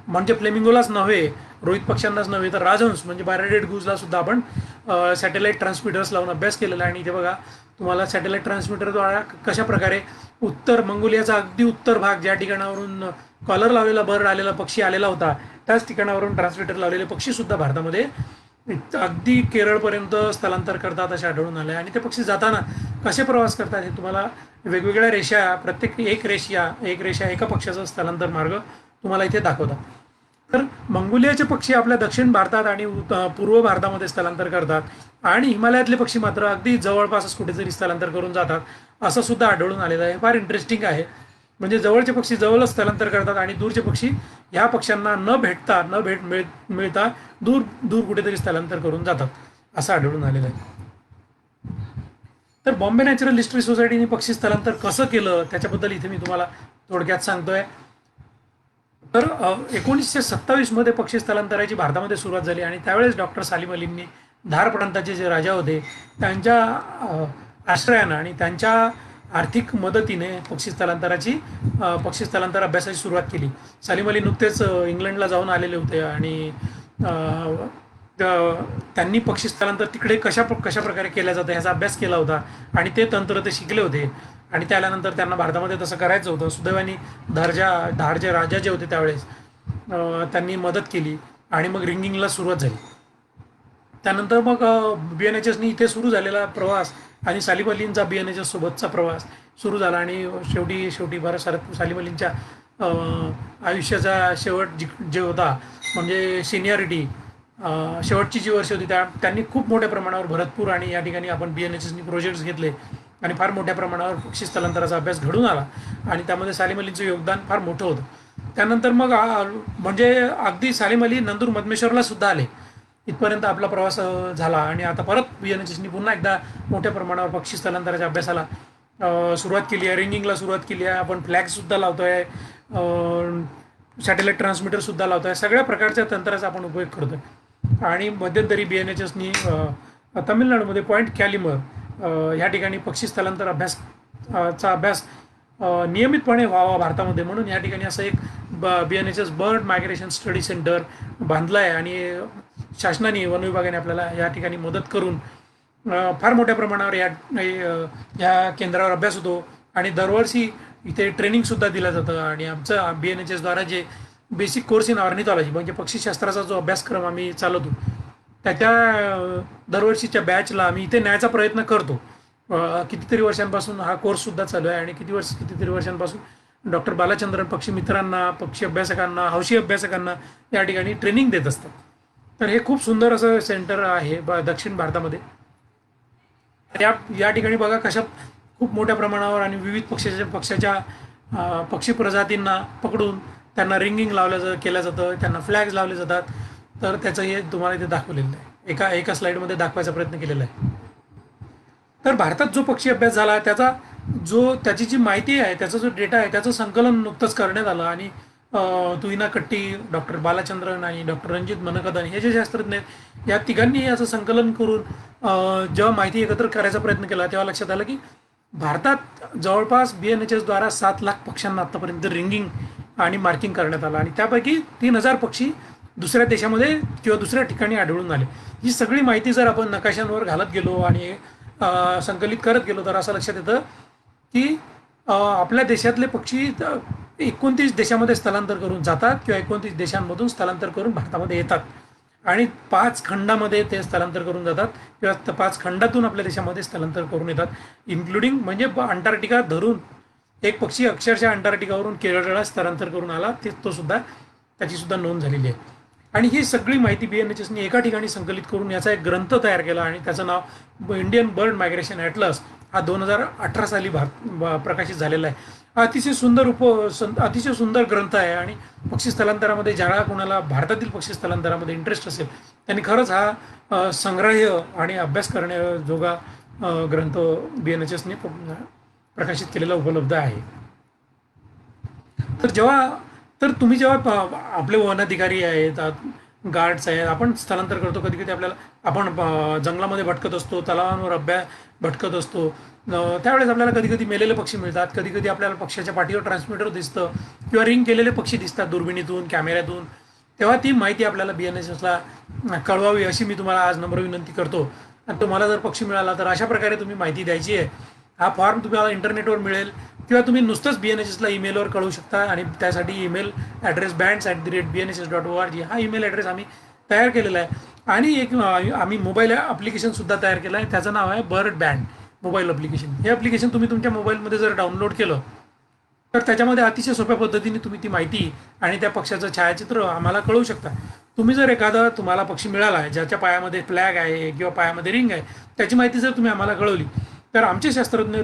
Speaker 1: म्हणजे फ्लेमिंगोलाच नव्हे, रोहित पक्ष्यांनाच नव्हे, तर राजहंस म्हणजे बॅरेडेड गुजला सुद्धा आपण सॅटेलाईट ट्रान्समीटर्स लावून अभ्यास केलेला आहे. आणि इथे बघा तुम्हाला सॅटेलाईट ट्रान्समीटरद्वारा कशा प्रकारे उत्तर मंगोलियाचा अगदी उत्तर भाग, ज्या ठिकाणावरून कॉलर लावलेला बर्ड आलेला पक्षी आलेला होता, त्याच ठिकाणावरून ट्रान्समीटर लावलेले पक्षी सुद्धा भारतामध्ये अगदी केरळपर्यंत स्थलांतर करतात असे आढळून आले. आणि ते पक्षी जाताना कसे प्रवास करतात हे तुम्हाला वेगवेगळ्या रेषा, प्रत्येक एक रेषा एका पक्षाचं स्थलांतर मार्ग तुम्हाला इथे दाखवतात. तर मंगोलियाचे पक्षी आपल्या दक्षिण भारतात आणि पूर्व भारतामध्ये स्थलांतर करतात, आणि हिमालयातले पक्षी मात्र अगदी जवळपासच कुठेतरी स्थलांतर करून जातात असं सुद्धा आढळून आलेलं आहे. फार इंटरेस्टिंग आहे. म्हणजे जवळचे पक्षी जवळच स्थलांतर करतात आणि दूरचे पक्षी ह्या पक्ष्यांना मिळता दूर दूर कुठेतरी स्थलांतर करून जातात असं आढळून आलेलं आहे. तर बॉम्बे नॅचरल हिस्ट्री सोसायटीने पक्षी स्थलांतर कसं केलं त्याच्याबद्दल इथे मी तुम्हाला थोडक्यात सांगतोय. तर 1927 मध्ये पक्षी स्थलांतराची भारतामध्ये सुरुवात झाली, आणि त्यावेळेस डॉक्टर सालीम अलींनी धार प्रांताचे जे राजा होते त्यांच्या आश्रयानं आणि त्यांच्या आर्थिक मदतीने पक्षी स्थलांतर अभ्यासाची सुरुवात केली. सालीम अली नुकतेच इंग्लंडला जाऊन आलेले होते, आणि त्यांनी पक्षी स्थलांतर तिकडे कशा प्रकारे केलं जातं ह्याचा अभ्यास केला होता, आणि ते तंत्र ते शिकले होते. आणि त्यानंतर त्यांना भारतामध्ये तसं करायचं होतं. सुदैवाने धारचे राजा जे होते त्यावेळेस त्यांनी मदत केली, आणि मग रिंगिंगला सुरुवात झाली. त्यानंतर मग BNHSनी इथे सुरू झालेला प्रवास आणि सालीम अलींचा BNHS सोबतचा प्रवास सुरू झाला, आणि शेवटी सालीम अलींच्या आयुष्याचा शेवट जे होता म्हणजे सिनियरिटी, शेवटची जी वर्ष होती त्यांनी खूप मोठ्या प्रमाणावर भरतपूर आणि या ठिकाणी आपण BNHSनी प्रोजेक्ट्स घेतले, आणि फार मोठ्या प्रमाणावर पक्षी स्थलांतराचा अभ्यास घडून आला, आणि त्यामध्ये सालीम अलींचं योगदान फार मोठं होतं. त्यानंतर मग म्हणजे अगदी सालीम अली नंदूर मधमेश्वरला सुद्धा आले. इथपर्यंत आपला प्रवास झाला, आणि आता परत BNHSनी पुन्हा एकदा मोठ्या प्रमाणावर पक्षी स्थलांतराच्या अभ्यासाला सुरुवात केली आहे. रिंगिंगला सुरुवात केली आहे. आपण फ्लॅगसुद्धा लावतो आहे, सॅटेलाईट ट्रान्समीटरसुद्धा लावतो आहे. सगळ्या प्रकारच्या तंत्राचा आपण उपयोग करतो आहे. आणि मध्यंतरी BNHSनी तामिळनाडूमध्ये पॉईंट कॅलिमर या ठिकाणी पक्षी स्थलांतर अभ्यास नियमितपणे व्हावा भारतामध्ये म्हणून या ठिकाणी असं एक BNHS bird migration study centre बांधलं आहे, आणि शासनाने, वन विभागाने आपल्याला या ठिकाणी मदत करून फार मोठ्या प्रमाणावर या केंद्रावर अभ्यास होतो. आणि दरवर्षी इथे ट्रेनिंगसुद्धा दिलं जातं. आणि आमचं BNHSद्वारा जे बेसिक कोर्स इन ऑर्निथॉलॉजी म्हणजे पक्षीशास्त्राचा जो अभ्यासक्रम आम्ही चालवतो त्याच्या दरवर्षीच्या बॅचला आम्ही इथे न्यायचा प्रयत्न करतो. कितीतरी वर्षांपासून हा कोर्ससुद्धा चालू आहे, आणि कितीतरी वर्षांपासून डॉक्टर बालाचंद्रन पक्षी मित्रांना, पक्षी अभ्यासकांना, हौशी अभ्यासकांना या ठिकाणी ट्रेनिंग देत असतात. तर हे खूप सुंदर असं सेंटर आहे दक्षिण भारतामध्ये. या ठिकाणी बघा कशा खूप मोठ्या प्रमाणावर आणि विविध पक्षी प्रजातींना पकडून त्यांना रिंगिंग केलं जातं, त्यांना फ्लॅग्स लावले जातात. तर त्याचं हे तुम्हाला इथे दाखवलेलं आहे, एका स्लाईडमध्ये दाखवायचा प्रयत्न केलेला आहे. तर भारतात जो पक्षी अभ्यास झाला त्याची जी माहिती आहे, त्याचा जो डेटा आहे, त्याचं संकलन नुकतंच करण्यात आलं. आणि तुहिना कट्टी, डॉक्टर बालाचंद्रन आणि डॉक्टर रणजित मनकदन हे जे शास्त्रज्ञ आहेत, या तिघांनी याचं संकलन करून जेव्हा माहिती एकत्र करायचा प्रयत्न केला तेव्हा लक्षात आलं की भारतात जवळपास BNHSद्वारा 7 लाख पक्ष्यांना आत्तापर्यंत रिंगिंग आणि मार्किंग करण्यात आलं, आणि त्यापैकी 3000 पक्षी दुसऱ्या देशामध्ये किंवा दुसऱ्या ठिकाणी आढळून आले. ही सगळी माहिती जर आपण नकाशांवर घालत गेलो आणि संकलित करत गेलो तर असं लक्षात येतं की आपल्या देशातले पक्षी 29 देशामध्ये स्थलांतर करून जातात, किंवा 29 देशांमधून स्थलांतर करून भारतामध्ये येतात, आणि 5 खंडामध्ये ते स्थलांतर करून जातात, किंवा 5 खंडातून आपल्या देशामध्ये स्थलांतर करून येतात, इन्क्लुडिंग म्हणजे अंटार्क्टिका धरून एक पक्षी अक्षरशः अंटार्क्टिकावरून केरळला स्थलांतर करून आला, त्याची सुद्धा नोंद झालेली आहे. आणि ही सगळी माहिती BNHSनी एका ठिकाणी संकलित करून याचा एक ग्रंथ तयार केला, आणि त्याचं नाव इंडियन बर्ड मायग्रेशन ॲटलस हा 2018 साली प्रकाशित झालेला आहे. अतिशय सुंदर ग्रंथ आहे, आणि पक्षी स्थलांतरामध्ये ज्याला कोणाला भारतातील पक्षी स्थलांतरामध्ये इंटरेस्ट असेल त्यांनी खरंच हा संग्राह्य आणि अभ्यास करण्याजोगा ग्रंथ BNHSने प्रकाशित केलेला उपलब्ध आहे. तर तुम्ही जेव्हा आपले वन अधिकारी आहेत, गार्ड्स आहेत. आपण स्थलांतर करतो कधी कधी आपल्याला, आपण जंगलामध्ये भटकत असतो, तलावांवर भटकत असतो, त्यावेळेस आपल्याला कधी कधी मेलेले पक्षी मिळतात, कधी कधी आपल्याला पक्ष्याच्या पाठीवर ट्रान्समीटर दिसतं किंवा रिंग केलेले पक्षी दिसतात दुर्बिणीतून, कॅमेऱ्यातून. तेव्हा ती माहिती आपल्याला BNSSला कळवावी अशी मी तुम्हाला आज नम्र विनंती करतो. आणि तुम्हाला जर पक्षी मिळाला तर अशा प्रकारे तुम्ही माहिती द्यायची आहे. हा फॉर्म तुम्हाला इंटरनेटवर मिळेल किंवा तुम्ही नुसतंच BNSSला ईमेलवर कळवू शकता. आणि त्यासाठी ईमेल ॲड्रेस bands@bnss.org हा ईमेल ॲड्रेस आम्ही तयार केलेला आहे. आणि एक आम्ही मोबाईल ॲप्लिकेशनसुद्धा तयार केलं आहे, त्याचं नाव आहे बर्ड बँड मोबाईल ॲप्लिकेशन. हे ॲप्लिकेशन तुम्ही तुमच्या मोबाईलमध्ये जर डाउनलोड केलं तर त्याच्यामध्ये अतिशय सोप्या पद्धतीने तुम्ही ती माहिती आणि त्या पक्षाचं छायाचित्र आम्हाला कळवू शकता. तुम्ही जर एखादा तुम्हाला पक्षी मिळाला आहे ज्याच्या पायामध्ये फ्लॅग आहे किंवा पायामध्ये रिंग आहे, त्याची माहिती जर तुम्ही आम्हाला कळवली तर आमचे शास्त्रज्ञ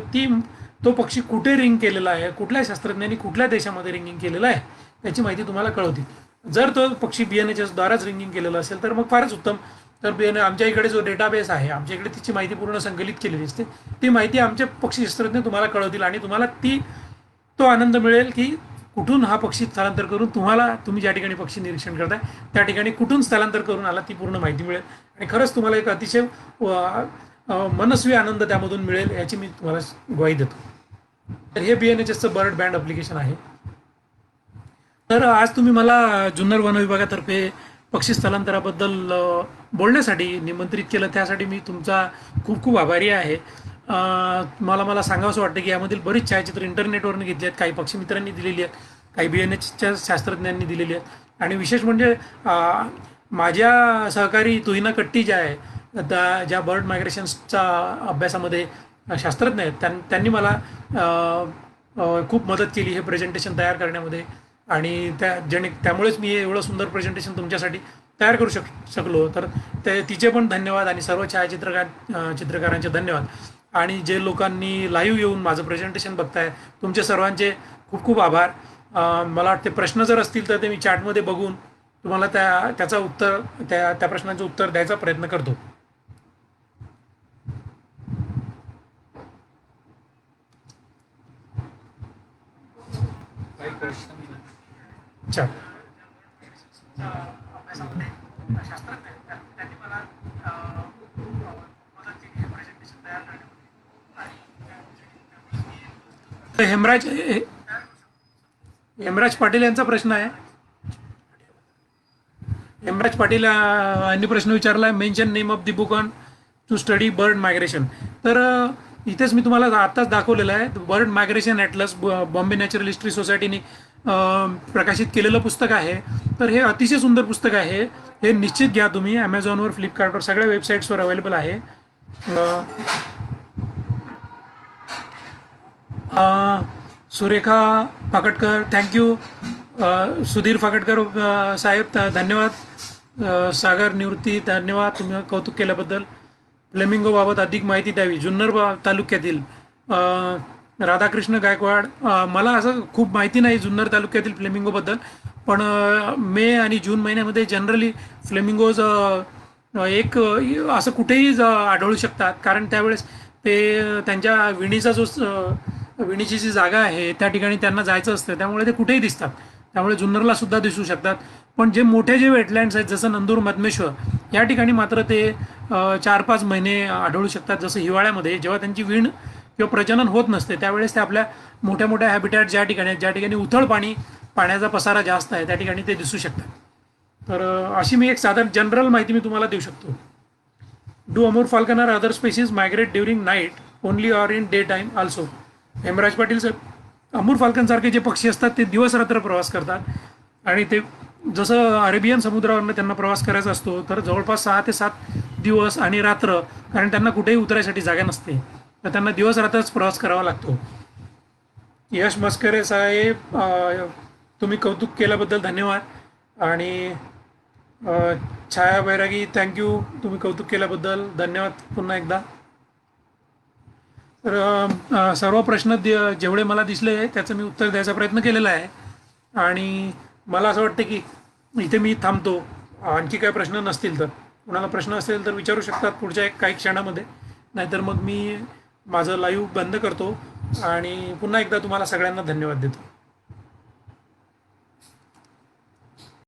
Speaker 1: तो पक्षी कुठे रिंग केलेला आहे, कुठल्या शास्त्रज्ञांनी कुठल्या देशामध्ये रिंगिंग केलेलं आहे त्याची माहिती तुम्हाला कळवतील. जर तो पक्षी BNSSद्वाराच रिंगिंग केलेला असेल तर मग फारच उत्तम. तर आमच्या इकडे जो डेटाबेस आहे, आमच्या इकडे तिची माहिती पूर्ण संकलित केलेली असते. ती माहिती आमचे पक्षीशास्त्रज्ञ तुम्हाला कळवतील आणि तुम्हाला तो आनंद मिळेल की कुठून हा पक्षी स्थलांतर करून तुम्ही ज्या ठिकाणी पक्षी निरीक्षण करताय त्या ठिकाणी कुठून स्थलांतर करून आला ती पूर्ण माहिती मिळेल. आणि खरंच तुम्हाला एक अतिशय मनस्वी आनंद त्यामधून मिळेल याची मी तुम्हाला ग्वाही देतो. तर हे BNSSचं बर्ड बँड ॲप्लिकेशन आहे. तर आज तुम्ही मला जुन्नर वन विभागातर्फे पक्षी स्थलांतराबद्दल बोलण्यासाठी निमंत्रित केलं, त्यासाठी मी तुमचा खूप खूप आभारी आहे. मला सांगावंसं वाटतं की यामधील बरीच छायाचित्र इंटरनेटवरून घेतली आहेत, काही पक्षी मित्रांनी दिलेली आहेत, काही BNSSच्या शास्त्रज्ञांनी दिलेली आहेत. आणि विशेष म्हणजे माझ्या सहकारी तुहिना कट्टी ज्या आहे, ज्या बर्ड मायग्रेशन्सच्या अभ्यासामध्ये शास्त्रज्ञ आहेत, त्यांनी मला खूप मदत केली हे प्रेझेंटेशन तयार करण्यामध्ये. आणि त्यामुळेच मी एवढं सुंदर प्रेझेंटेशन तुमच्यासाठी तयार करू शकलो. तर तिचे पण धन्यवाद आणि सर्व चित्रकारांचे धन्यवाद. आणि जे लोकांनी लाईव्ह येऊन माझं प्रेझेंटेशन बघताय तुमचे सर्वांचे खूप खूप आभार. मला वाटते प्रश्न जर असतील तर ते मी चॅटमध्ये बघून तुम्हाला त्याचं उत्तर त्या प्रश्नांचं उत्तर द्यायचा प्रयत्न करतो. अच्छा. हेमराज पाटील यांचा प्रश्न आहे. हेमराज पाटील यांनी प्रश्न विचारला आहे, mention name of the book on to study bird migration. तर इथेच मी तुम्हाला आत्ताच दाखवलेलं आहे, bird migration atlas Bombay Natural History सोसायटीने प्रकाशित केलेलं पुस्तक आहे. तर हे अतिशय सुंदर पुस्तक आहे, हे निश्चित घ्या तुम्ही. ॲमेझॉनवर, फ्लिपकार्टवर, सगळ्या वेबसाईट्सवर अवेलेबल आहे. सुरेखा फाकटकर, थँक्यू. सुधीर फाकटकर साहेब धन्यवाद. सागर निवृत्ती धन्यवाद, तुम्ही कौतुक केल्याबद्दल. फ्लेमिंगोबाबत अधिक माहिती द्यावी, जुन्नर तालुक्यातील. राधाकृष्ण गायकवाड, मला असं खूप माहिती नाही जुन्नर तालुक्यातील फ्लेमिंगोबद्दल, पण मे आणि जून महिन्यामध्ये जनरली फ्लेमिंगोज एक असं कुठेही आढळू शकतात, कारण त्यावेळेस ते त्यांच्या विणीची जी जागा आहे त्या ठिकाणी त्यांना जायचं असतं, त्यामुळे ते कुठेही दिसतात. त्यामुळे जुन्नरला सुद्धा दिसू शकतात. पण जे मोठे जे वेटलँड्स आहेत जसं नंदूर मधमेश्वर या ठिकाणी मात्र ते 4-5 महिने आढळू शकतात. जसं हिवाळ्यामध्ये जेव्हा त्यांची वीण किंवा प्रजनन होत नसते त्यावेळेस ते आपल्या मोठ्या मोठ्या हॅबिटॅट ज्या ठिकाणी उथळ पाण्याचा पसारा जास्त आहे त्या ठिकाणी ते दिसू शकतात. तर अशी मी एक साधारण जनरल माहिती मी तुम्हाला देऊ शकतो. Do Amur falcon are other species migrate during night only or in day time also. Hemraj Patil Saheb, Amur फाल्कनसारखे जे पक्षी असतात ते दिवस रात्र प्रवास करतात आणि ते जसं अरेबियन समुद्रावरनं त्यांना प्रवास करायचा असतो तर जवळपास 6 ते 7 दिवस आणि रात्र, कारण त्यांना कुठेही उतरायसाठी जागा नसते, तर त्यांना दिवस रात्रच प्रवास करावा लागतो. यश मस्करे साहेब, तुम्ही कौतुक केल्याबद्दल धन्यवाद. आणि छाया बैरागी, थँक्यू, तुम्ही कौतुक केल्याबद्दल धन्यवाद पुन्हा एकदा. तर सर्व प्रश्न जेवढे मला दिसले त्याचं मी उत्तर द्यायचा प्रयत्न केलेला आहे. आणि मला असं वाटतं की इथे मी थांबतो. आणखी काही प्रश्न नसतील तर, कोणाला प्रश्न असेल तर विचारू शकतात पुढच्या काही क्षणामध्ये, नाहीतर मग मी माझं लाईव्ह बंद करतो आणि पुन्हा एकदा तुम्हाला सगळ्यांना धन्यवाद देतो.